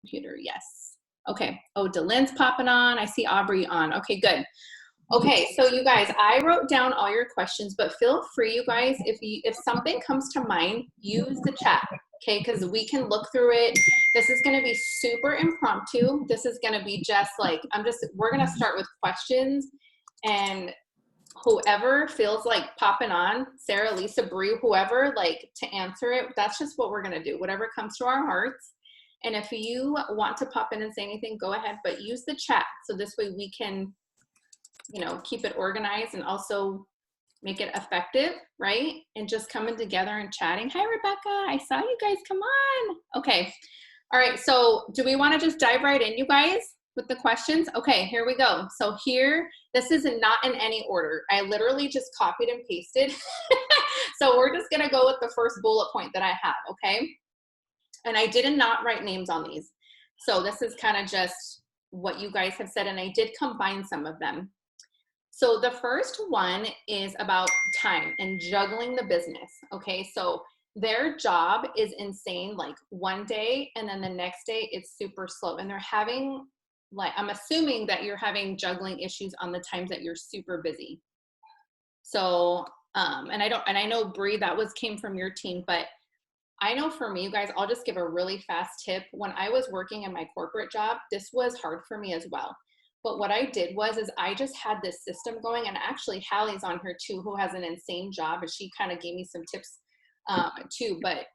computer. Yes. Okay. Oh, Delyn's popping on. I see Aubrey on. Okay, good. Okay, so you guys, I wrote down all your questions, but feel free, you guys, if something comes to mind, use the chat, okay? Because we can look through it. This is going to be super impromptu. This is going to be just like, we're going to start with questions, and whoever feels like popping on, Sarah, Lisa, Bree, whoever, like to answer it, that's just what we're going to do, whatever comes to our hearts. And if you want to pop in and say anything, go ahead, but use the chat so this way we can, you know, keep it organized and also make it effective, right? And just coming together and chatting. Hi, Rebecca. I saw you guys. Come on. Okay. All right. So do we want to just dive right in, you guys, with the questions? Okay, here we go. So here, this is not in any order. I literally just copied and pasted. So we're just going to go with the first bullet point that I have, okay? And I did not write names on these. So this is kind of just what you guys have said, and I did combine some of them. So the first one is about time and juggling the business, okay? So their job is insane, like one day and then the next day it's super slow. And they're having, like, I'm assuming that you're having juggling issues on the times that you're super busy. So, and I know Bree, came from your team, but I know for me, you guys, I'll just give a really fast tip. When I was working in my corporate job, this was hard for me as well. But what I did was I just had this system going, and actually Hallie's on here too, who has an insane job, and she kind of gave me some tips too. But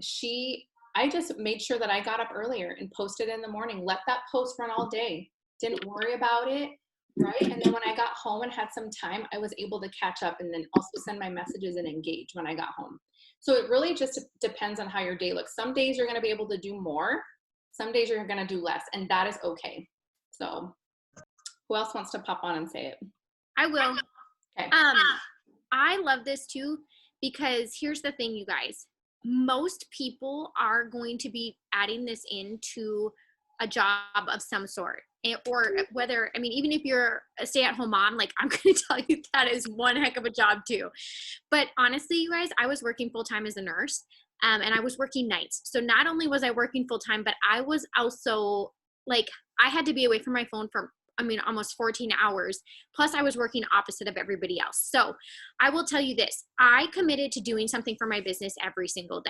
I just made sure that I got up earlier and posted in the morning, let that post run all day, didn't worry about it, right? And then when I got home and had some time, I was able to catch up and then also send my messages and engage when I got home. So it really just depends on how your day looks. Some days you're going to be able to do more, some days you're going to do less, and that is okay. So who else wants to pop on and say it? I will. Okay. I love this too, because here's the thing, you guys. Most people are going to be adding this into a job of some sort. Or whether, I mean, even if you're a stay-at-home mom, like, I'm going to tell you that is one heck of a job too. But honestly, you guys, I was working full-time as a nurse, and I was working nights. So not only was I working full-time, but I was also, like, I had to be away from my phone for, almost 14 hours. Plus I was working opposite of everybody else. So I will tell you this, I committed to doing something for my business every single day.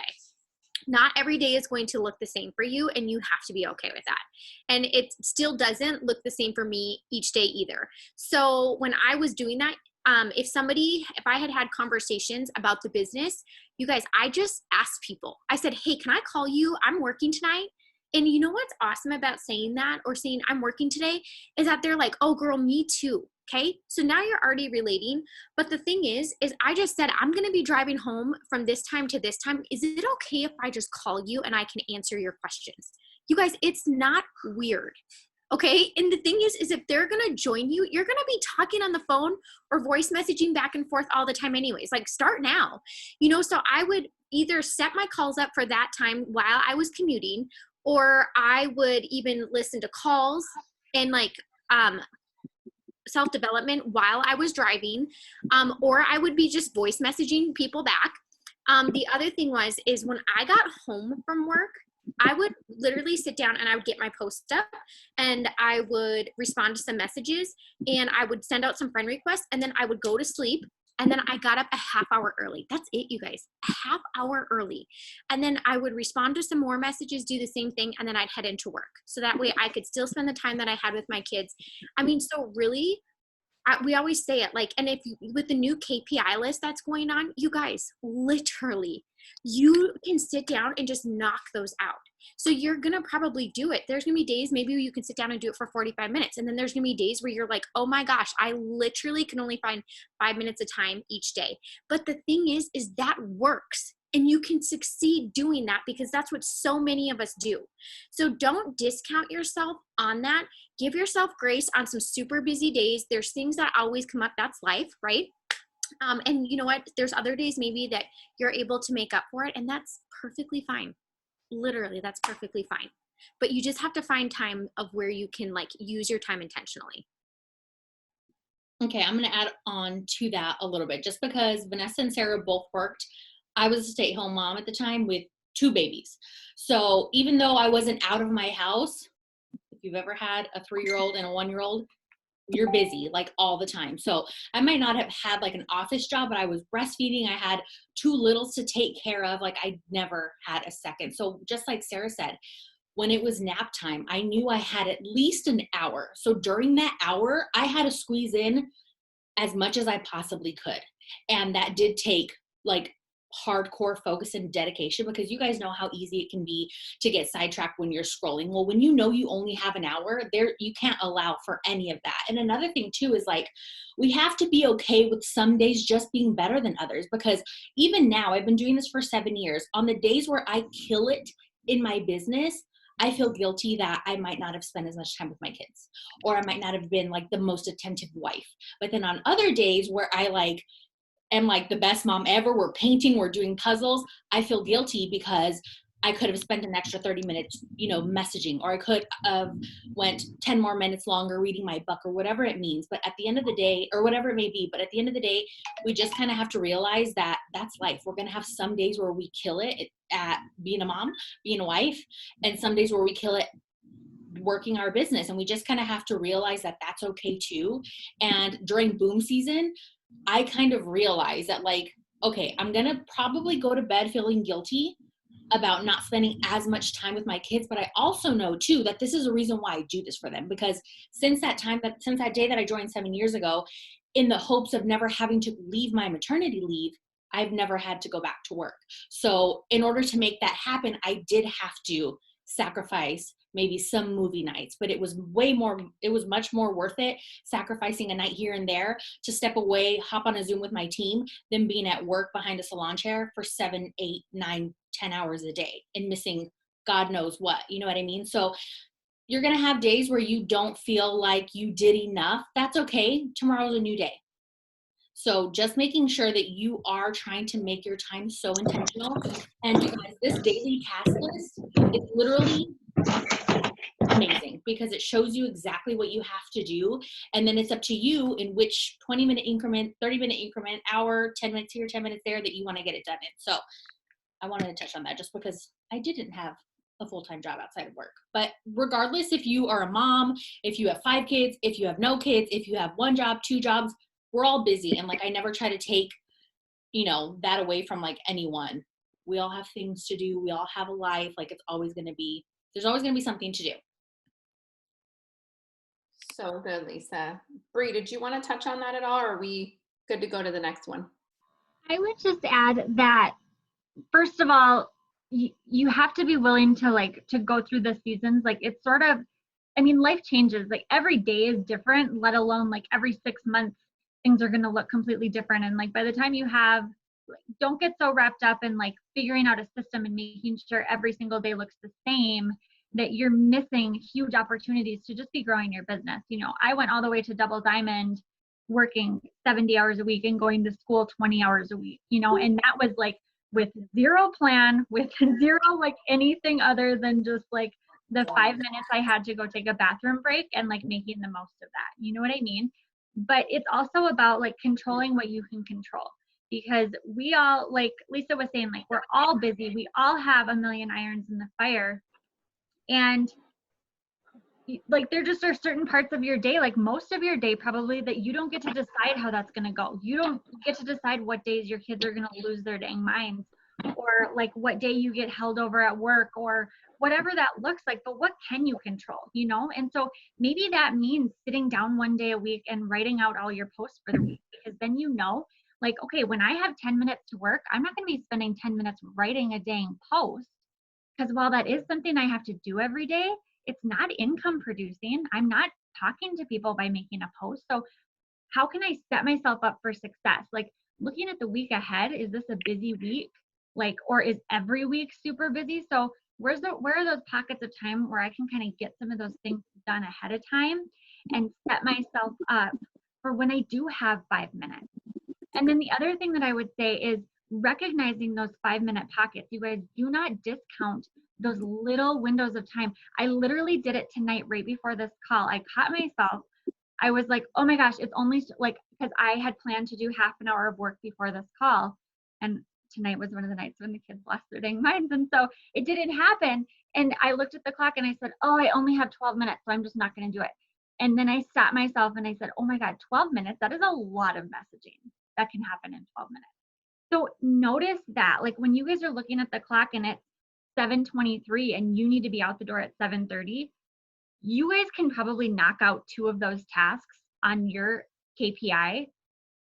Not every day is going to look the same for you, and you have to be okay with that. And it still doesn't look the same for me each day either. So when I was doing that, if I had conversations about the business, you guys, I just asked people. I said, hey, can I call you? I'm working tonight. And you know what's awesome about saying that, or saying I'm working today, is that they're like, oh girl, me too. Okay. So now you're already relating. But the thing is I just said, I'm going to be driving home from this time to this time. Is it okay if I just call you and I can answer your questions? You guys, it's not weird. Okay. And the thing is if they're going to join you, you're going to be talking on the phone or voice messaging back and forth all the time anyways. Like, start now, so I would either set my calls up for that time while I was commuting, or I would even listen to calls and like self-development while I was driving, or I would be just voice messaging people back. The other thing is when I got home from work, I would literally sit down and I would get my post up and I would respond to some messages and I would send out some friend requests, and then I would go to sleep. And then I got up a half hour early. That's it, you guys, a half hour early. And then I would respond to some more messages, do the same thing, and then I'd head into work. So that way I could still spend the time that I had with my kids. So really, we always say it, like, and if with the new KPI list that's going on, you guys, literally, you can sit down and just knock those out. So you're going to probably do it. There's going to be days, maybe you can sit down and do it for 45 minutes. And then there's going to be days where you're like, oh my gosh, I literally can only find 5 minutes of time each day. But the thing is that works. And you can succeed doing that because that's what so many of us do. So don't discount yourself on that. Give yourself grace on some super busy days. There's things that always come up. That's life, right? And you know what? There's other days maybe that you're able to make up for it, and that's perfectly fine. Literally, that's perfectly fine. But you just have to find time of where you can like use your time intentionally. Okay, I'm going to add on to that a little bit. Just because Vanessa and Sarah both worked, I was a stay-at-home mom at the time with 2 babies. So even though I wasn't out of my house, you've ever had a 3-year-old and a 1-year-old, you're busy like all the time. So I might not have had like an office job, but I was breastfeeding. I had 2 littles to take care of. Like I never had a second. So just like Sarah said, when it was nap time, I knew I had at least an hour. So during that hour, I had to squeeze in as much as I possibly could. And that did take like hardcore focus and dedication, because you guys know how easy it can be to get sidetracked when you're scrolling. Well, when you know you only have an hour there, you can't allow for any of that. And another thing too is like, we have to be okay with some days just being better than others, because even now, I've been doing this for 7 years. On the days where I kill it in my business, I feel guilty that I might not have spent as much time with my kids, or I might not have been like the most attentive wife. But then on other days where I like am like the best mom ever, we're painting, we're doing puzzles, I feel guilty because I could have spent an extra 30 minutes, messaging, or I could have went 10 more minutes longer reading my book, or whatever it means. But at the end of the day, or whatever it may be, but at the end of the day, we just kind of have to realize that that's life. We're going to have some days where we kill it at being a mom, being a wife, and some days where we kill it working our business. And we just kind of have to realize that that's okay too. And during boom season, I kind of realized that like, okay, I'm going to probably go to bed feeling guilty about not spending as much time with my kids. But I also know too that this is a reason why I do this for them, because since that day that I joined 7 years ago, in the hopes of never having to leave my maternity leave, I've never had to go back to work. So in order to make that happen, I did have to sacrifice maybe some movie nights, but it was much more worth it sacrificing a night here and there to step away, hop on a Zoom with my team, than being at work behind a salon chair for 7, 8, 9, 10 hours a day and missing God knows what, you know what I mean? So you're going to have days where you don't feel like you did enough. That's okay. Tomorrow's a new day. So just making sure that you are trying to make your time so intentional. And you guys, this daily task list is literally amazing, because it shows you exactly what you have to do. And then it's up to you in which 20-minute increment, 30-minute increment, hour, 10 minutes here, 10 minutes there, that you want to get it done in. So I wanted to touch on that just because I didn't have a full-time job outside of work. But regardless, if you are a mom, if you have 5 kids, if you have no kids, if you have 1 job, 2 jobs, we're all busy. And like, I never try to take, that away from like anyone. We all have things to do. We all have a life. Like there's always going to be something to do. So good, Lisa. Bree, did you want to touch on that at all, or are we good to go to the next one? I would just add that, first of all, you have to be willing to go through the seasons. Like it's sort of, life changes. Like every day is different, let alone like every 6 months, things are going to look completely different. And like by the time you have, don't get so wrapped up in like figuring out a system and making sure every single day looks the same, that you're missing huge opportunities to just be growing your business. I went all the way to double diamond, working 70 hours a week and going to school 20 hours a week, and that was like with zero plan, with zero like anything other than just like the 5 minutes I had to go take a bathroom break and like making the most of that. You know what I mean? But it's also about like controlling what you can control, because we all, like Lisa was saying, like we're all busy. We all have a million irons in the fire. And like there just are certain parts of your day, like most of your day probably, that you don't get to decide how that's going to go. You don't get to decide what days your kids are going to lose their dang minds, or like what day you get held over at work, or whatever that looks like. But what can you control, And so maybe that means sitting down 1 day a week and writing out all your posts for the week, because then like, okay, when I have 10 minutes to work, I'm not going to be spending 10 minutes writing a dang post, because while that is something I have to do every day, it's not income producing. I'm not talking to people by making a post. So how can I set myself up for success? Like looking at the week ahead, is this a busy week? Like, or is every week super busy? So where are those pockets of time where I can kind of get some of those things done ahead of time and set myself up for when I do have 5 minutes? And then the other thing that I would say is recognizing those 5-minute pockets. You guys do not discount those little windows of time. I literally did it tonight right before this call. I caught myself. I was like, oh my gosh, it's only like, because I had planned to do half an hour of work before this call. And tonight was one of the nights when the kids lost their dang minds. And so it didn't happen. And I looked at the clock and I said, oh, I only have 12 minutes, so I'm just not going to do it. And then I stopped myself and I said, oh my God, 12 minutes, that is a lot of messaging that can happen in 12 minutes. So notice that, like when you guys are looking at the clock and it's 7:23 and you need to be out the door at 7:30, you guys can probably knock out 2 of those tasks on your KPI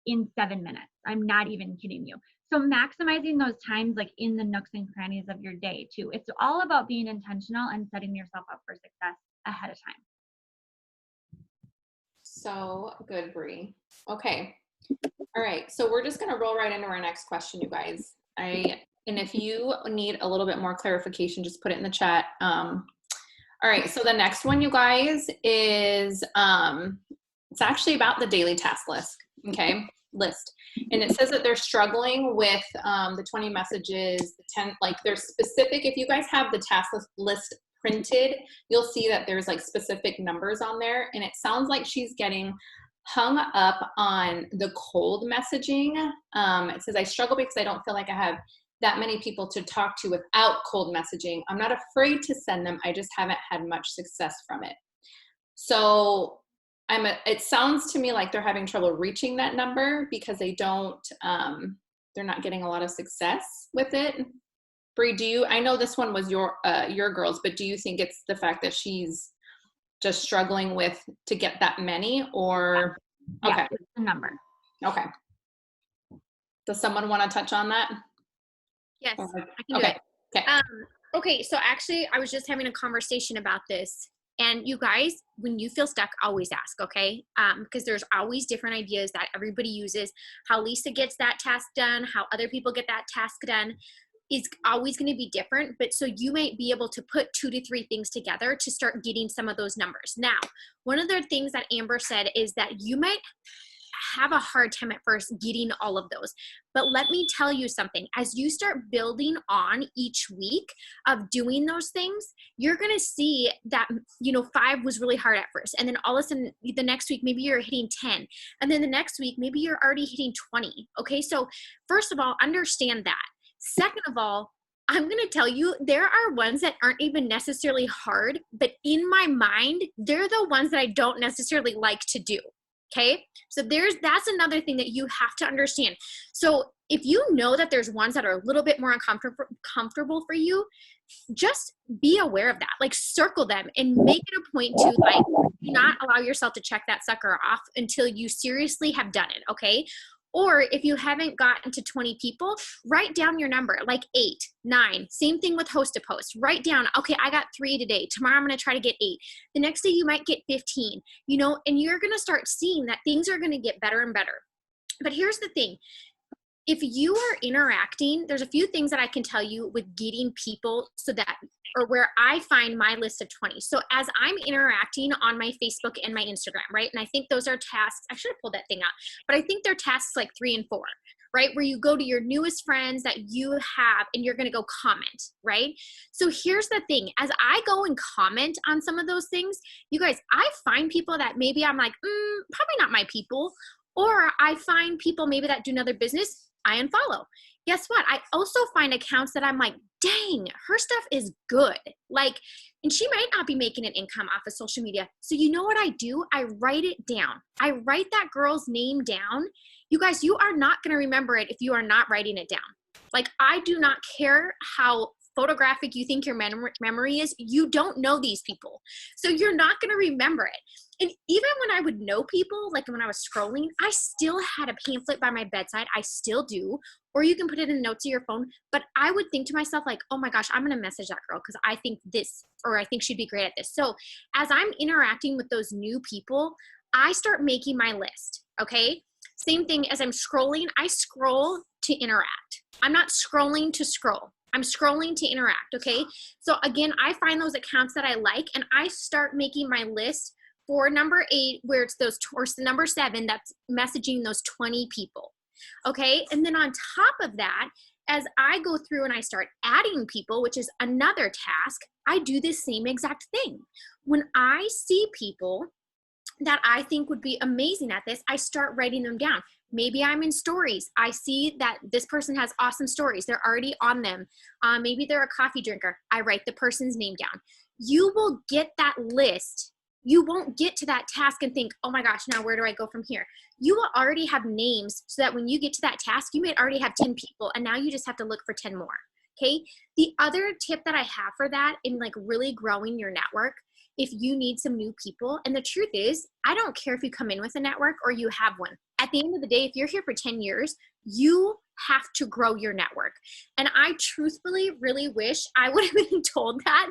in 7 minutes. I'm not even kidding you. So maximizing those times like in the nooks and crannies of your day too. It's all about being intentional and setting yourself up for success ahead of time. So good, Bree. Okay. All right. So we're just going to roll right into our next question, you guys. And if you need a little bit more clarification, just put it in the chat. All right. So the next one, you guys, is it's actually about the daily task list. Okay. List. And it says that they're struggling with the 20 messages, the 10, like there's specific, if you guys have the task list printed, you'll see that there's like specific numbers on there. And it sounds like she's getting hung up on the cold messaging. It says, I struggle because I don't feel like I have that many people to talk to without cold messaging. I'm not afraid to send them. I just haven't had much success from it. So it sounds to me like they're having trouble reaching that number because they don't, they're not getting a lot of success with it. Bree, I know this one was your girls, but do you think it's the fact that she's just struggling to get that many, or? Yeah, Okay. it's the number. Okay. Does someone want to touch on that? Yes, I can do okay. it. Okay. Okay, so actually I was just having a conversation about this. And you guys, when you feel stuck, always ask, okay? Because there's always different ideas that everybody uses. How Lisa gets that task done, how other people get that task done is always going to be different. But so you might be able to put 2 to 3 things together to start getting some of those numbers. Now, one of the things that Amber said is that you might have a hard time at first getting all of those. But let me tell you something. As you start building on each week of doing those things, you're going to see that, 5 was really hard at first. And then all of a sudden, the next week, maybe you're hitting 10. And then the next week, maybe you're already hitting 20. Okay, so first of all, understand that. Second of all, I'm going to tell you, there are ones that aren't even necessarily hard, but in my mind, they're the ones that I don't necessarily like to do. Okay, so that's another thing that you have to understand. So if you know that there's ones that are a little bit more uncomfortable for you, just be aware of that. Like circle them and make it a point to do not allow yourself to check that sucker off until you seriously have done it. Okay. Or if you haven't gotten to 20 people, write down your number, like 8, 9. Same thing with host to post. Write down, okay, I got 3 today. Tomorrow I'm going to try to get 8. The next day you might get 15, and you're going to start seeing that things are going to get better and better. But here's the thing. If you are interacting, there's a few things that I can tell you with getting people or where I find my list of 20. So as I'm interacting on my Facebook and my Instagram, right? And I think those are tasks, I should have pulled that thing out, but I think they're tasks like 3 and 4, right? Where you go to your newest friends that you have and you're going to go comment, right? So here's the thing. As I go and comment on some of those things, you guys, I find people that maybe I'm like, probably not my people. Or I find people maybe that do another business, I unfollow. Guess what? I also find accounts that I'm like, dang, her stuff is good. And she might not be making an income off of social media. So you know what I do? I write it down. I write that girl's name down. You guys, you are not going to remember it if you are not writing it down. I do not care how photographic you think your memory is. You don't know these people. So you're not going to remember it. And even when I would know people, like when I was scrolling, I still had a pamphlet by my bedside. I still do. Or you can put it in notes of your phone. But I would think to myself like, oh my gosh, I'm going to message that girl because I think this, or I think she'd be great at this. So as I'm interacting with those new people, I start making my list. Okay. Same thing as I'm scrolling. I scroll to interact. I'm not scrolling to scroll. I'm scrolling to interact. Okay. So again, I find those accounts that I like and I start making my list for number 8, where it's or number 7, that's messaging those 20 people. Okay. And then on top of that, as I go through and I start adding people, which is another task, I do this same exact thing. When I see people that I think would be amazing at this, I start writing them down. Maybe I'm in stories. I see that this person has awesome stories. They're already on them. Maybe they're a coffee drinker. I write the person's name down. You will get that list. You won't get to that task and think, oh my gosh, now where do I go from here? You will already have names so that when you get to that task, you might already have 10 people and now you just have to look for 10 more. Okay. The other tip that I have for that in like really growing your network, if you need some new people, and the truth is, I don't care if you come in with a network or you have one. At the end of the day, if you're here for 10 years, you have to grow your network. And I truthfully really wish I would have been told that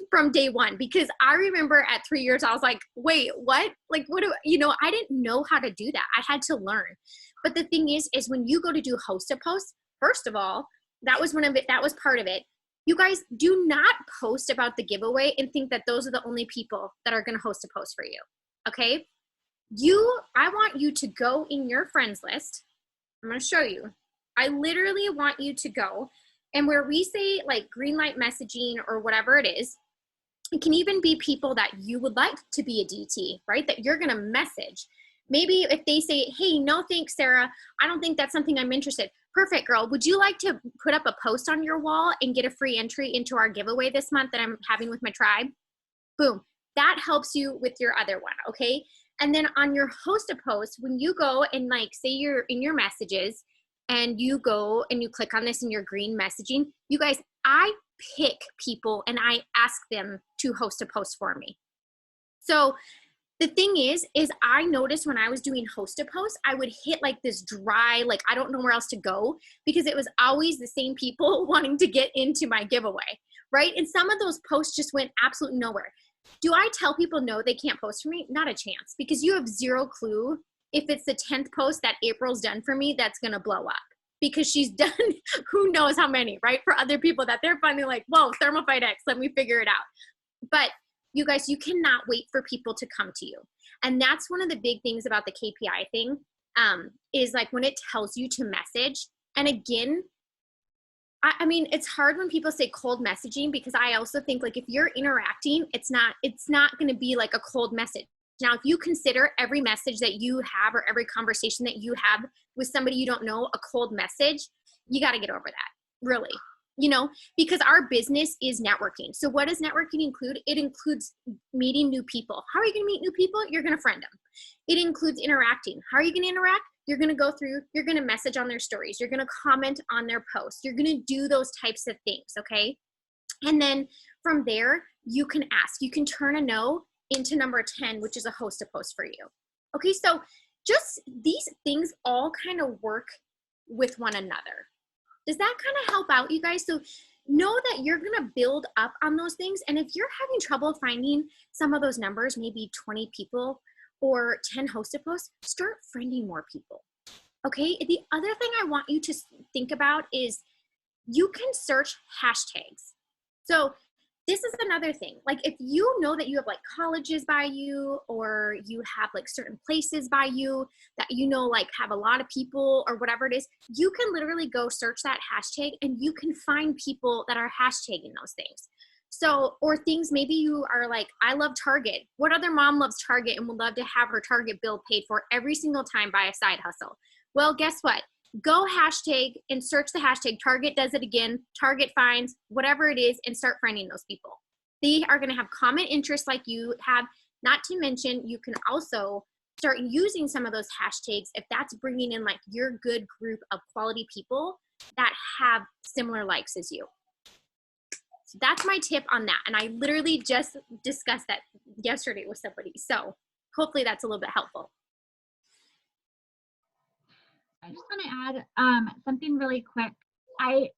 from day one, because I remember at 3 years, I was like, wait, what? Like, what do, you know, I didn't know how to do that. I had to learn. But the thing is when you go to do host a post, first of all, that was part of it. You guys do not post about the giveaway and think that those are the only people that are going to host a post for you. Okay. I want you to go in your friends list. I'm going to show you. I literally want you to go, and where we say like green light messaging or whatever it is, it can even be people that you would like to be a DT, right? That you're going to message. Maybe if they say, hey, no thanks, Sarah, I don't think that's something I'm interested. Perfect, girl. Would you like to put up a post on your wall and get a free entry into our giveaway this month that I'm having with my tribe? Boom. That helps you with your other one, okay? And then on your host a post, when you go and like say you're in your messages and you go and you click on this in your green messaging, you guys, I pick people and I ask them to host a post for me. So the thing is I noticed when I was doing host a post, I would hit like this dry, like I don't know where else to go, because it was always the same people wanting to get into my giveaway, right? And some of those posts just went absolutely nowhere. Do I tell people no, they can't post for me? Not a chance, because you have zero clue if it's the 10th post that April's done for me that's going to blow up, because she's done who knows how many, right? For other people that they're finding like, whoa, Thermophyte X, let me figure it out. But you guys, you cannot wait for people to come to you. And that's one of the big things about the KPI thing, is like when it tells you to message. And again, I mean, it's hard when people say cold messaging, because I also think like if you're interacting, it's not going to be like a cold message. Now, if you consider every message that you have or every conversation that you have with somebody you don't know a cold message, you got to get over that, really. You know, because our business is networking. So what does networking include? It includes meeting new people. How are you going to meet new people? You're going to friend them. It includes interacting. How are you going to interact? You're going to go through, you're going to message on their stories. You're going to comment on their posts. You're going to do those types of things, okay? And then from there, you can ask. You can turn a no into number 10, which is a host a post for you. Okay, so just these things all kind of work with one another. Does that kind of help out, you guys? So know that you're going to build up on those things. And if you're having trouble finding some of those numbers, maybe 20 people or 10 hosted posts, start friending more people. Okay. The other thing I want you to think about is you can search hashtags. So this is another thing. Like if you know that you have like colleges by you, or you have like certain places by you that you know like have a lot of people or whatever it is, you can literally go search that hashtag and you can find people that are hashtagging those things. So, or things maybe you are like, I love Target. What other mom loves Target and would love to have her Target bill paid for every single time by a side hustle? Well, guess what? Go hashtag and search the hashtag Target does it again, Target finds, whatever it is, and start finding those people. They are going to have common interests like you have. Not to mention, you can also start using some of those hashtags if that's bringing in like your good group of quality people that have similar likes as you. So that's my tip on that. And I literally just discussed that yesterday with somebody. So hopefully that's a little bit helpful. I just want to add something really quick. I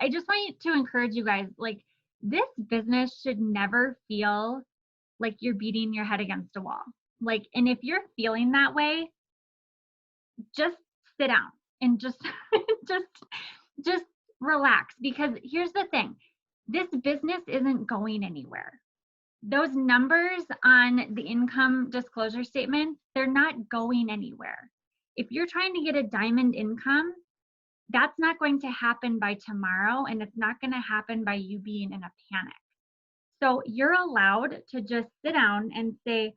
just want to encourage you guys, like this business should never feel like you're beating your head against a wall. Like, and if you're feeling that way, just sit down and just relax, because here's the thing. This business isn't going anywhere. Those numbers on the income disclosure statement, they're not going anywhere. If you're trying to get a diamond income, that's not going to happen by tomorrow, and it's not going to happen by you being in a panic. So you're allowed to just sit down and say,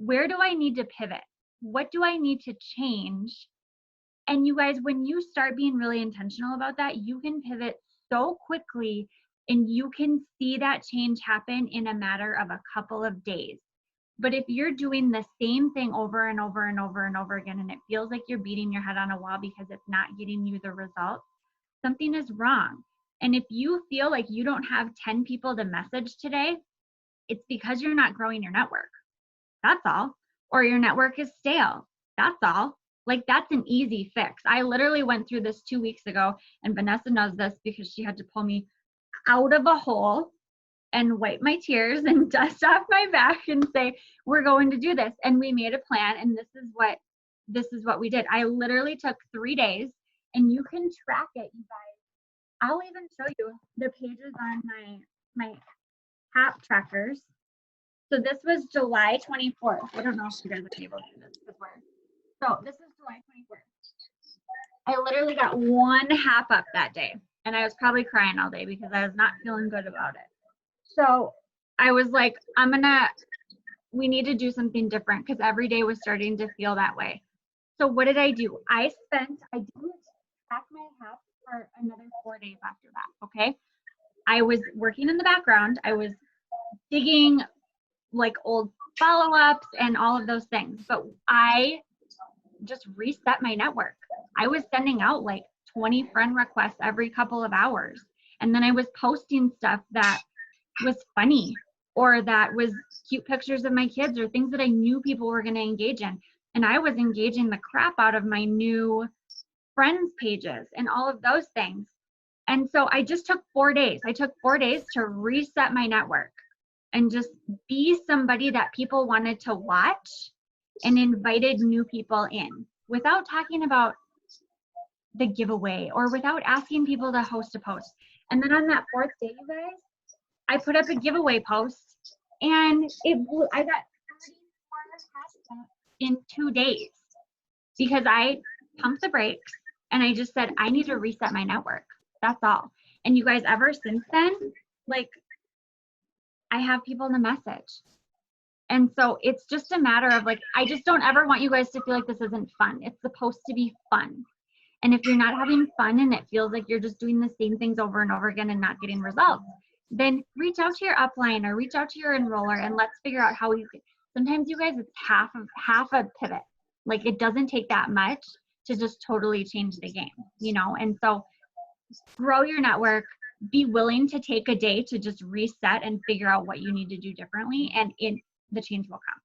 where do I need to pivot? What do I need to change? And you guys, when you start being really intentional about that, you can pivot so quickly and you can see that change happen in a matter of a couple of days. But if you're doing the same thing over and over and over and over again, and it feels like you're beating your head on a wall because it's not getting you the results, something is wrong. And if you feel like you don't have 10 people to message today, it's because you're not growing your network. That's all. Or your network is stale. That's all. Like, that's an easy fix. I literally went through this 2 weeks ago, and Vanessa knows this because she had to pull me out of a hole and wipe my tears and dust off my back and say, we're going to do this. And we made a plan, and this is what we did. I literally took 3 days, and you can track it, you guys. I'll even show you the pages on my app trackers. So this was July 24th. I don't know if you guys are able to do this. So this is July 24th. I literally got 1 half up that day, and I was probably crying all day because I was not feeling good about it. So I was like, we need to do something different because every day was starting to feel that way. So what did I do? I didn't track my half for another 4 days after that, okay? I was working in the background. I was digging like old follow-ups and all of those things, but I just reset my network. I was sending out like 20 friend requests every couple of hours. And then I was posting stuff that was funny or that was cute pictures of my kids or things that I knew people were going to engage in. And I was engaging the crap out of my new friends pages and all of those things. And so I just took 4 days. I took 4 days to reset my network and just be somebody that people wanted to watch and invited new people in without talking about the giveaway or without asking people to host a post. And then on that 4th day, you guys, I put up a giveaway post and I got 34 hashtags in 2 days because I pumped the brakes and I just said, I need to reset my network. That's all. And you guys, ever since then, like, I have people to message. And so it's just a matter of like, I just don't ever want you guys to feel like this isn't fun. It's supposed to be fun. And if you're not having fun and it feels like you're just doing the same things over and over again and not getting results, then reach out to your upline or reach out to your enroller and let's figure out how you can. Sometimes you guys, it's half a pivot. Like, it doesn't take that much to just totally change the game, you know? And so grow your network, be willing to take a day to just reset and figure out what you need to do differently, and the change will come.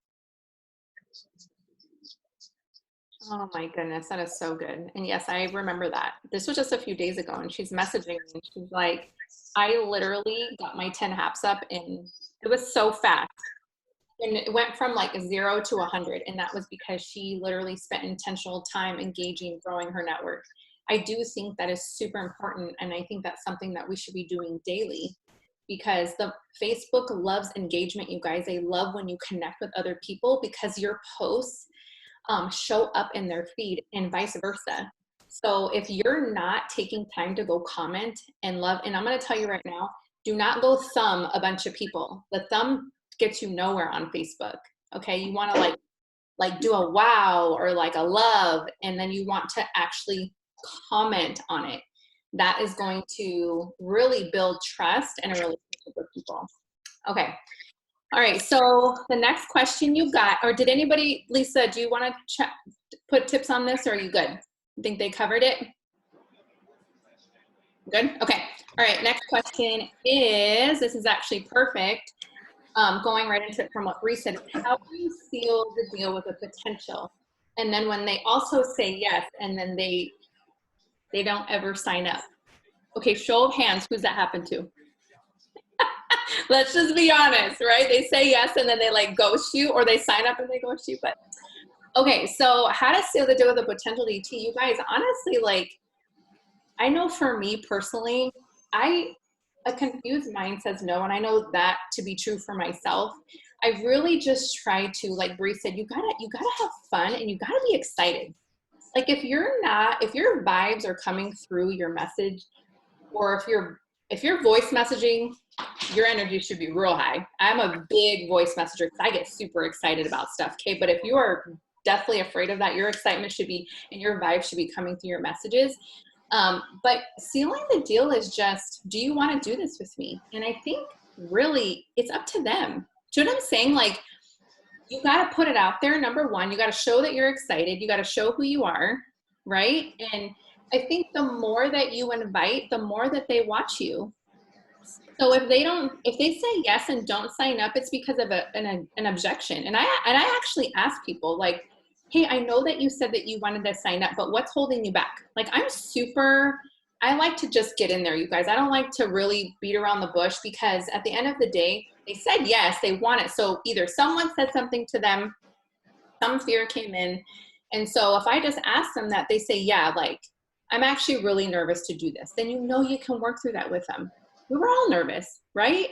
Oh my goodness, that is so good. And yes, I remember that. This was just a few days ago, and she's messaging me and she's like, I literally got my 10 haps up and it was so fast. And it went from like 0 to 100. And that was because she literally spent intentional time engaging, growing her network. I do think that is super important. And I think that's something that we should be doing daily because the Facebook loves engagement, you guys. They love when you connect with other people because your posts show up in their feed and vice versa. So if you're not taking time to go comment and love, and I'm going to tell you right now, do not go thumb a bunch of people. The thumb gets you nowhere on Facebook. Okay. You want to like do a wow or like a love, and then you want to actually comment on it. That is going to really build trust and a relationship with people. Okay. All right. So the next question you got, or did anybody, Lisa, do you want to put tips on this or are you good? You think they covered it? Good. Okay. All right. Next question is, this is actually perfect. Going right into it from what Bree said, how do you seal the deal with a potential? And then when they also say yes, and then they don't ever sign up. Okay, show of hands, who's that happen to? Let's just be honest, right? They say yes, and then they like ghost you, or they sign up and they ghost you. But okay, so how to seal the deal with a potential DT? You guys, honestly, like, I know for me personally, a confused mind says no, and I know that to be true for myself. I really just try to, like Bree said, you gotta have fun and you gotta be excited. Like if your vibes are coming through your message, or if you're voice messaging your energy should be real high. I'm a big voice messenger because I get super excited about stuff. Okay. But if you are definitely afraid of that, your excitement should be, and your vibe should be coming through your messages. But sealing the deal is just, do you want to do this with me? And I think really it's up to them. Do you know what I'm saying? Like, you got to put it out there. Number one, you got to show that you're excited. You got to show who you are, right? And I think the more that you invite, the more that they watch you. So if they say yes and don't sign up, it's because of an objection. And I actually ask people like, hey, I know that you said that you wanted to sign up, but what's holding you back? Like, I like to just get in there, you guys. I don't like to really beat around the bush, because at the end of the day, they said yes, they want it. So either someone said something to them, some fear came in. And so if I just ask them that, they say, yeah, like, I'm actually really nervous to do this, then you know you can work through that with them. We were all nervous, right?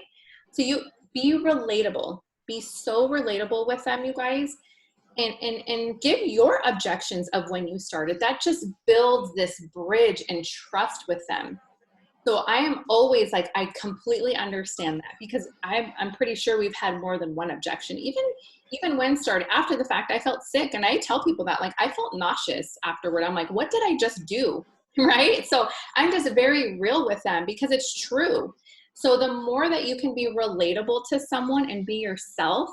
So you be relatable. Be so relatable with them, you guys. And give your objections of when you started. That just builds this bridge and trust with them. So I am always like, I completely understand that, because I'm pretty sure we've had more than one objection. Even when started, after the fact, I felt sick, and I tell people that, like, I felt nauseous afterward. I'm like, what did I just do? Right? So I'm just very real with them, because it's true. So the more that you can be relatable to someone and be yourself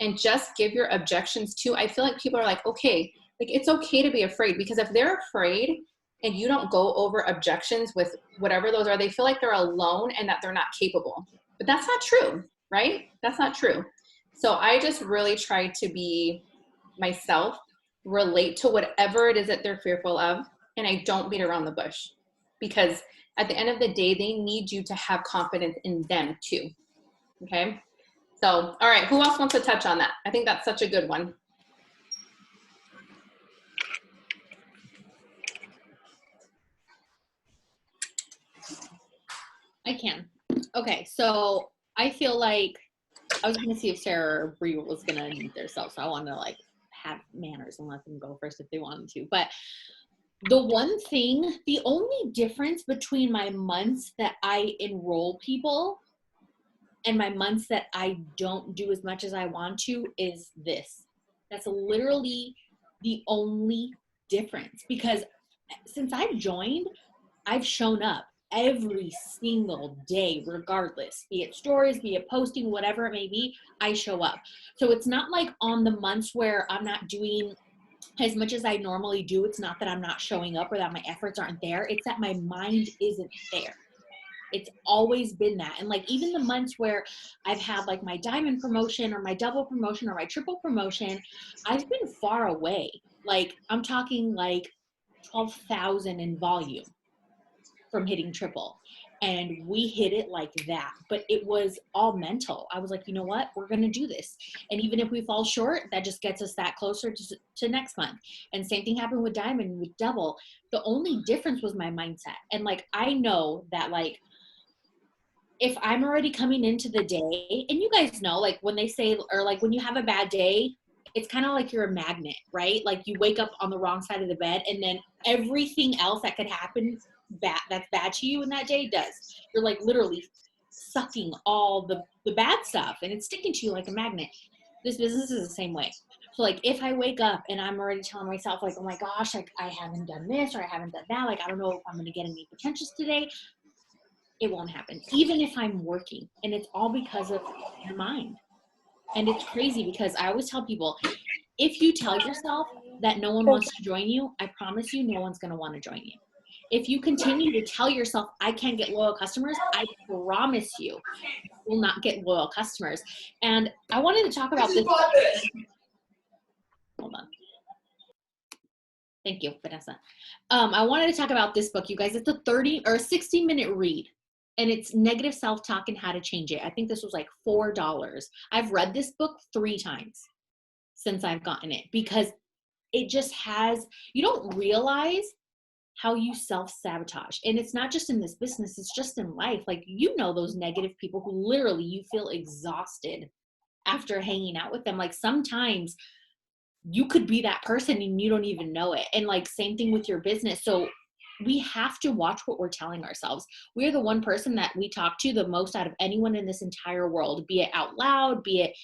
and just give your objections too, I feel like people are like, okay, like, it's okay to be afraid, because if they're afraid and you don't go over objections with whatever those are, they feel like they're alone and that they're not capable. But that's not true, right? That's not true. So I just really try to be myself, relate to whatever it is that they're fearful of, and I don't beat around the bush, because at the end of the day, they need you to have confidence in them too. Okay? So, all right, who else wants to touch on that? I think that's such a good one. I can. Okay, so I feel like I was going to see if Sarah or Bree was going to unmute themselves, so I wanted to like have manners and let them go first if they wanted to. But the one thing, the only difference between my months that I enroll people and my months that I don't do as much as I want to is this. That's literally the only difference, because since I've joined, I've shown up every single day, regardless, be it stories, be it posting, whatever it may be, I show up. So it's not like on the months where I'm not doing as much as I normally do, it's not that I'm not showing up or that my efforts aren't there. It's that my mind isn't there. It's always been that. And like, even the months where I've had like my diamond promotion or my double promotion or my triple promotion, I've been far away. Like, I'm talking like 12,000 in volume from hitting triple, and we hit it like that. But it was all mental. I was like, you know what, we're gonna do this, and even if we fall short, that just gets us that closer to next month. And same thing happened with diamond, with double. The only difference was my mindset. And like, I know that like, if I'm already coming into the day, and you guys know, like when they say, or like when you have a bad day, it's kind of like you're a magnet, right? Like you wake up on the wrong side of the bed, and then everything else that could happen that's bad to you in that day does. You're like literally sucking all the bad stuff, and it's sticking to you like a magnet. This business is the same way. So like, if I wake up and I'm already telling myself like, oh my gosh, like I haven't done this or I haven't done that, like I don't know if I'm going to get any potentials today, it won't happen, even if I'm working. And it's all because of your mind. And it's crazy, because I always tell people, if you tell yourself that no one wants to join you, I promise you no one's going to want to join you. If you continue to tell yourself, I can't get loyal customers, I promise you will not get loyal customers. And I wanted to talk about this. Hold on. Thank you, Vanessa. I wanted to talk about this book, you guys. It's a 60-minute read, and it's Negative Self-Talk and How to Change It. I think this was like $4. I've read this book 3 times since I've gotten it, because it just has, you don't realize how you self-sabotage. And it's not just in this business, it's just in life. Like, you know, those negative people who literally you feel exhausted after hanging out with them. Like, sometimes you could be that person and you don't even know it. And like, same thing with your business. So we have to watch what we're telling ourselves. We're the one person that we talk to the most out of anyone in this entire world, be it out loud, be it,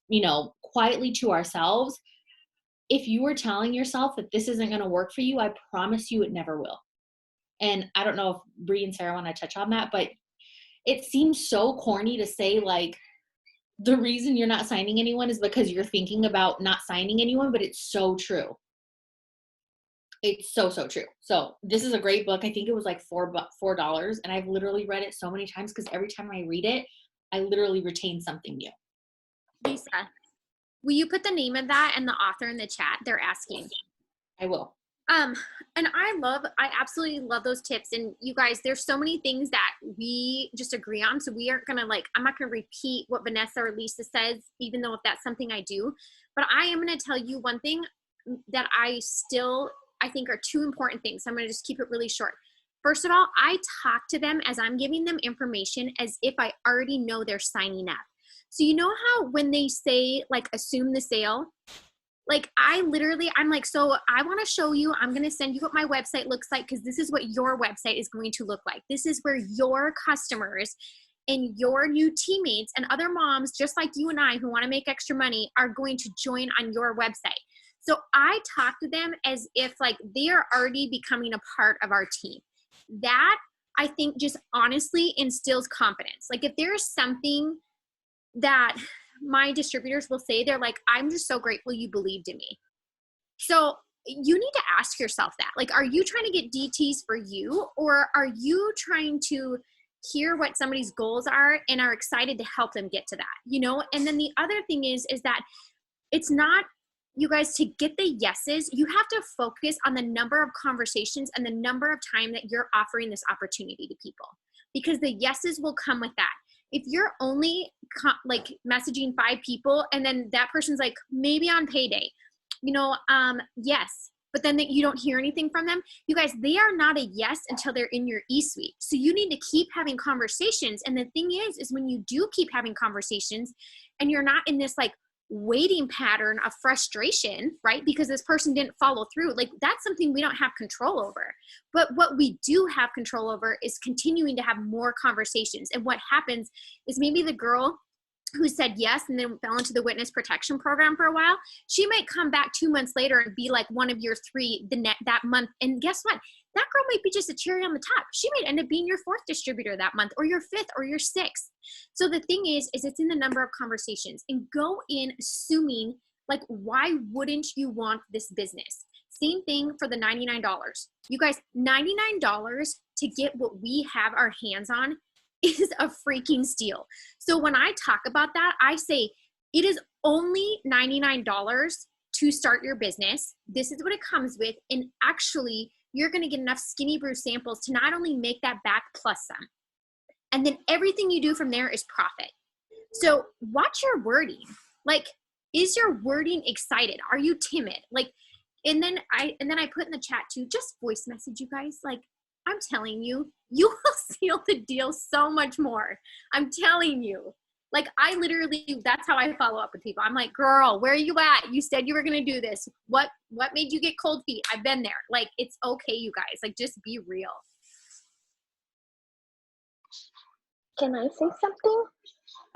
you know, quietly to ourselves. If you are telling yourself that this isn't going to work for you, I promise you it never will. And I don't know if Bree and Sarah want to touch on that, but it seems so corny to say like, the reason you're not signing anyone is because you're thinking about not signing anyone, but it's so true. It's so, so true. So this is a great book. I think it was like $4, and I've literally read it so many times because every time I read it, I literally retain something new. Lisa, will you put the name of that and the author in the chat? They're asking. I will. And I absolutely love those tips. And you guys, there's so many things that we just agree on. So we aren't going to I'm not going to repeat what Vanessa or Lisa says, even though if that's something I do, but I am going to tell you one thing that I think are two important things. So I'm going to just keep it really short. First of all, I talk to them as I'm giving them information as if I already know they're signing up. So you know how when they say like, assume the sale, like I'm like, so I want to show you, I'm going to send you what my website looks like, because this is what your website is going to look like. This is where your customers and your new teammates and other moms, just like you and I, who want to make extra money, are going to join on your website. So I talk to them as if like they are already becoming a part of our team. That I think just honestly instills confidence. Like if there's something that my distributors will say, they're like, I'm just so grateful you believed in me. So you need to ask yourself that, like, are you trying to get DTs for you, or are you trying to hear what somebody's goals are and are excited to help them get to that, you know? And then the other thing is that it's not, you guys, to get the yeses, you have to focus on the number of conversations and the number of time that you're offering this opportunity to people, because the yeses will come with that. If you're only like messaging 5 people and then that person's like, maybe on payday, you know, yes, but then you don't hear anything from them, you guys, they are not a yes until they're in your e-suite. So you need to keep having conversations. And the thing is when you do keep having conversations and you're not in this like waiting pattern of frustration, right? Because this person didn't follow through. Like that's something we don't have control over. But what we do have control over is continuing to have more conversations. And what happens is maybe the girl who said yes and then fell into the witness protection program for a while, she might come back 2 months later and be like one of your 3 that month. And guess what? That girl might be just a cherry on the top. She might end up being your 4th distributor that month, or your 5th, or your 6th. So the thing is it's in the number of conversations, and go in assuming like, why wouldn't you want this business? Same thing for the $99. You guys, $99 to get what we have our hands on is a freaking steal. So when I talk about that, I say it is only $99 to start your business. This is what it comes with. And actually, you're going to get enough Skinny Brew samples to not only make that back plus some. And then everything you do from there is profit. So watch your wording. Like, is your wording excited? Are you timid? Like, and then I put in the chat too, just voice message you guys. Like, I'm telling you, you will seal the deal so much more. I'm telling you. Like, I literally, that's how I follow up with people. I'm like, girl, where are you at? You said you were going to do this. What made you get cold feet? I've been there. Like, it's okay, you guys. Like, just be real. Can I say something?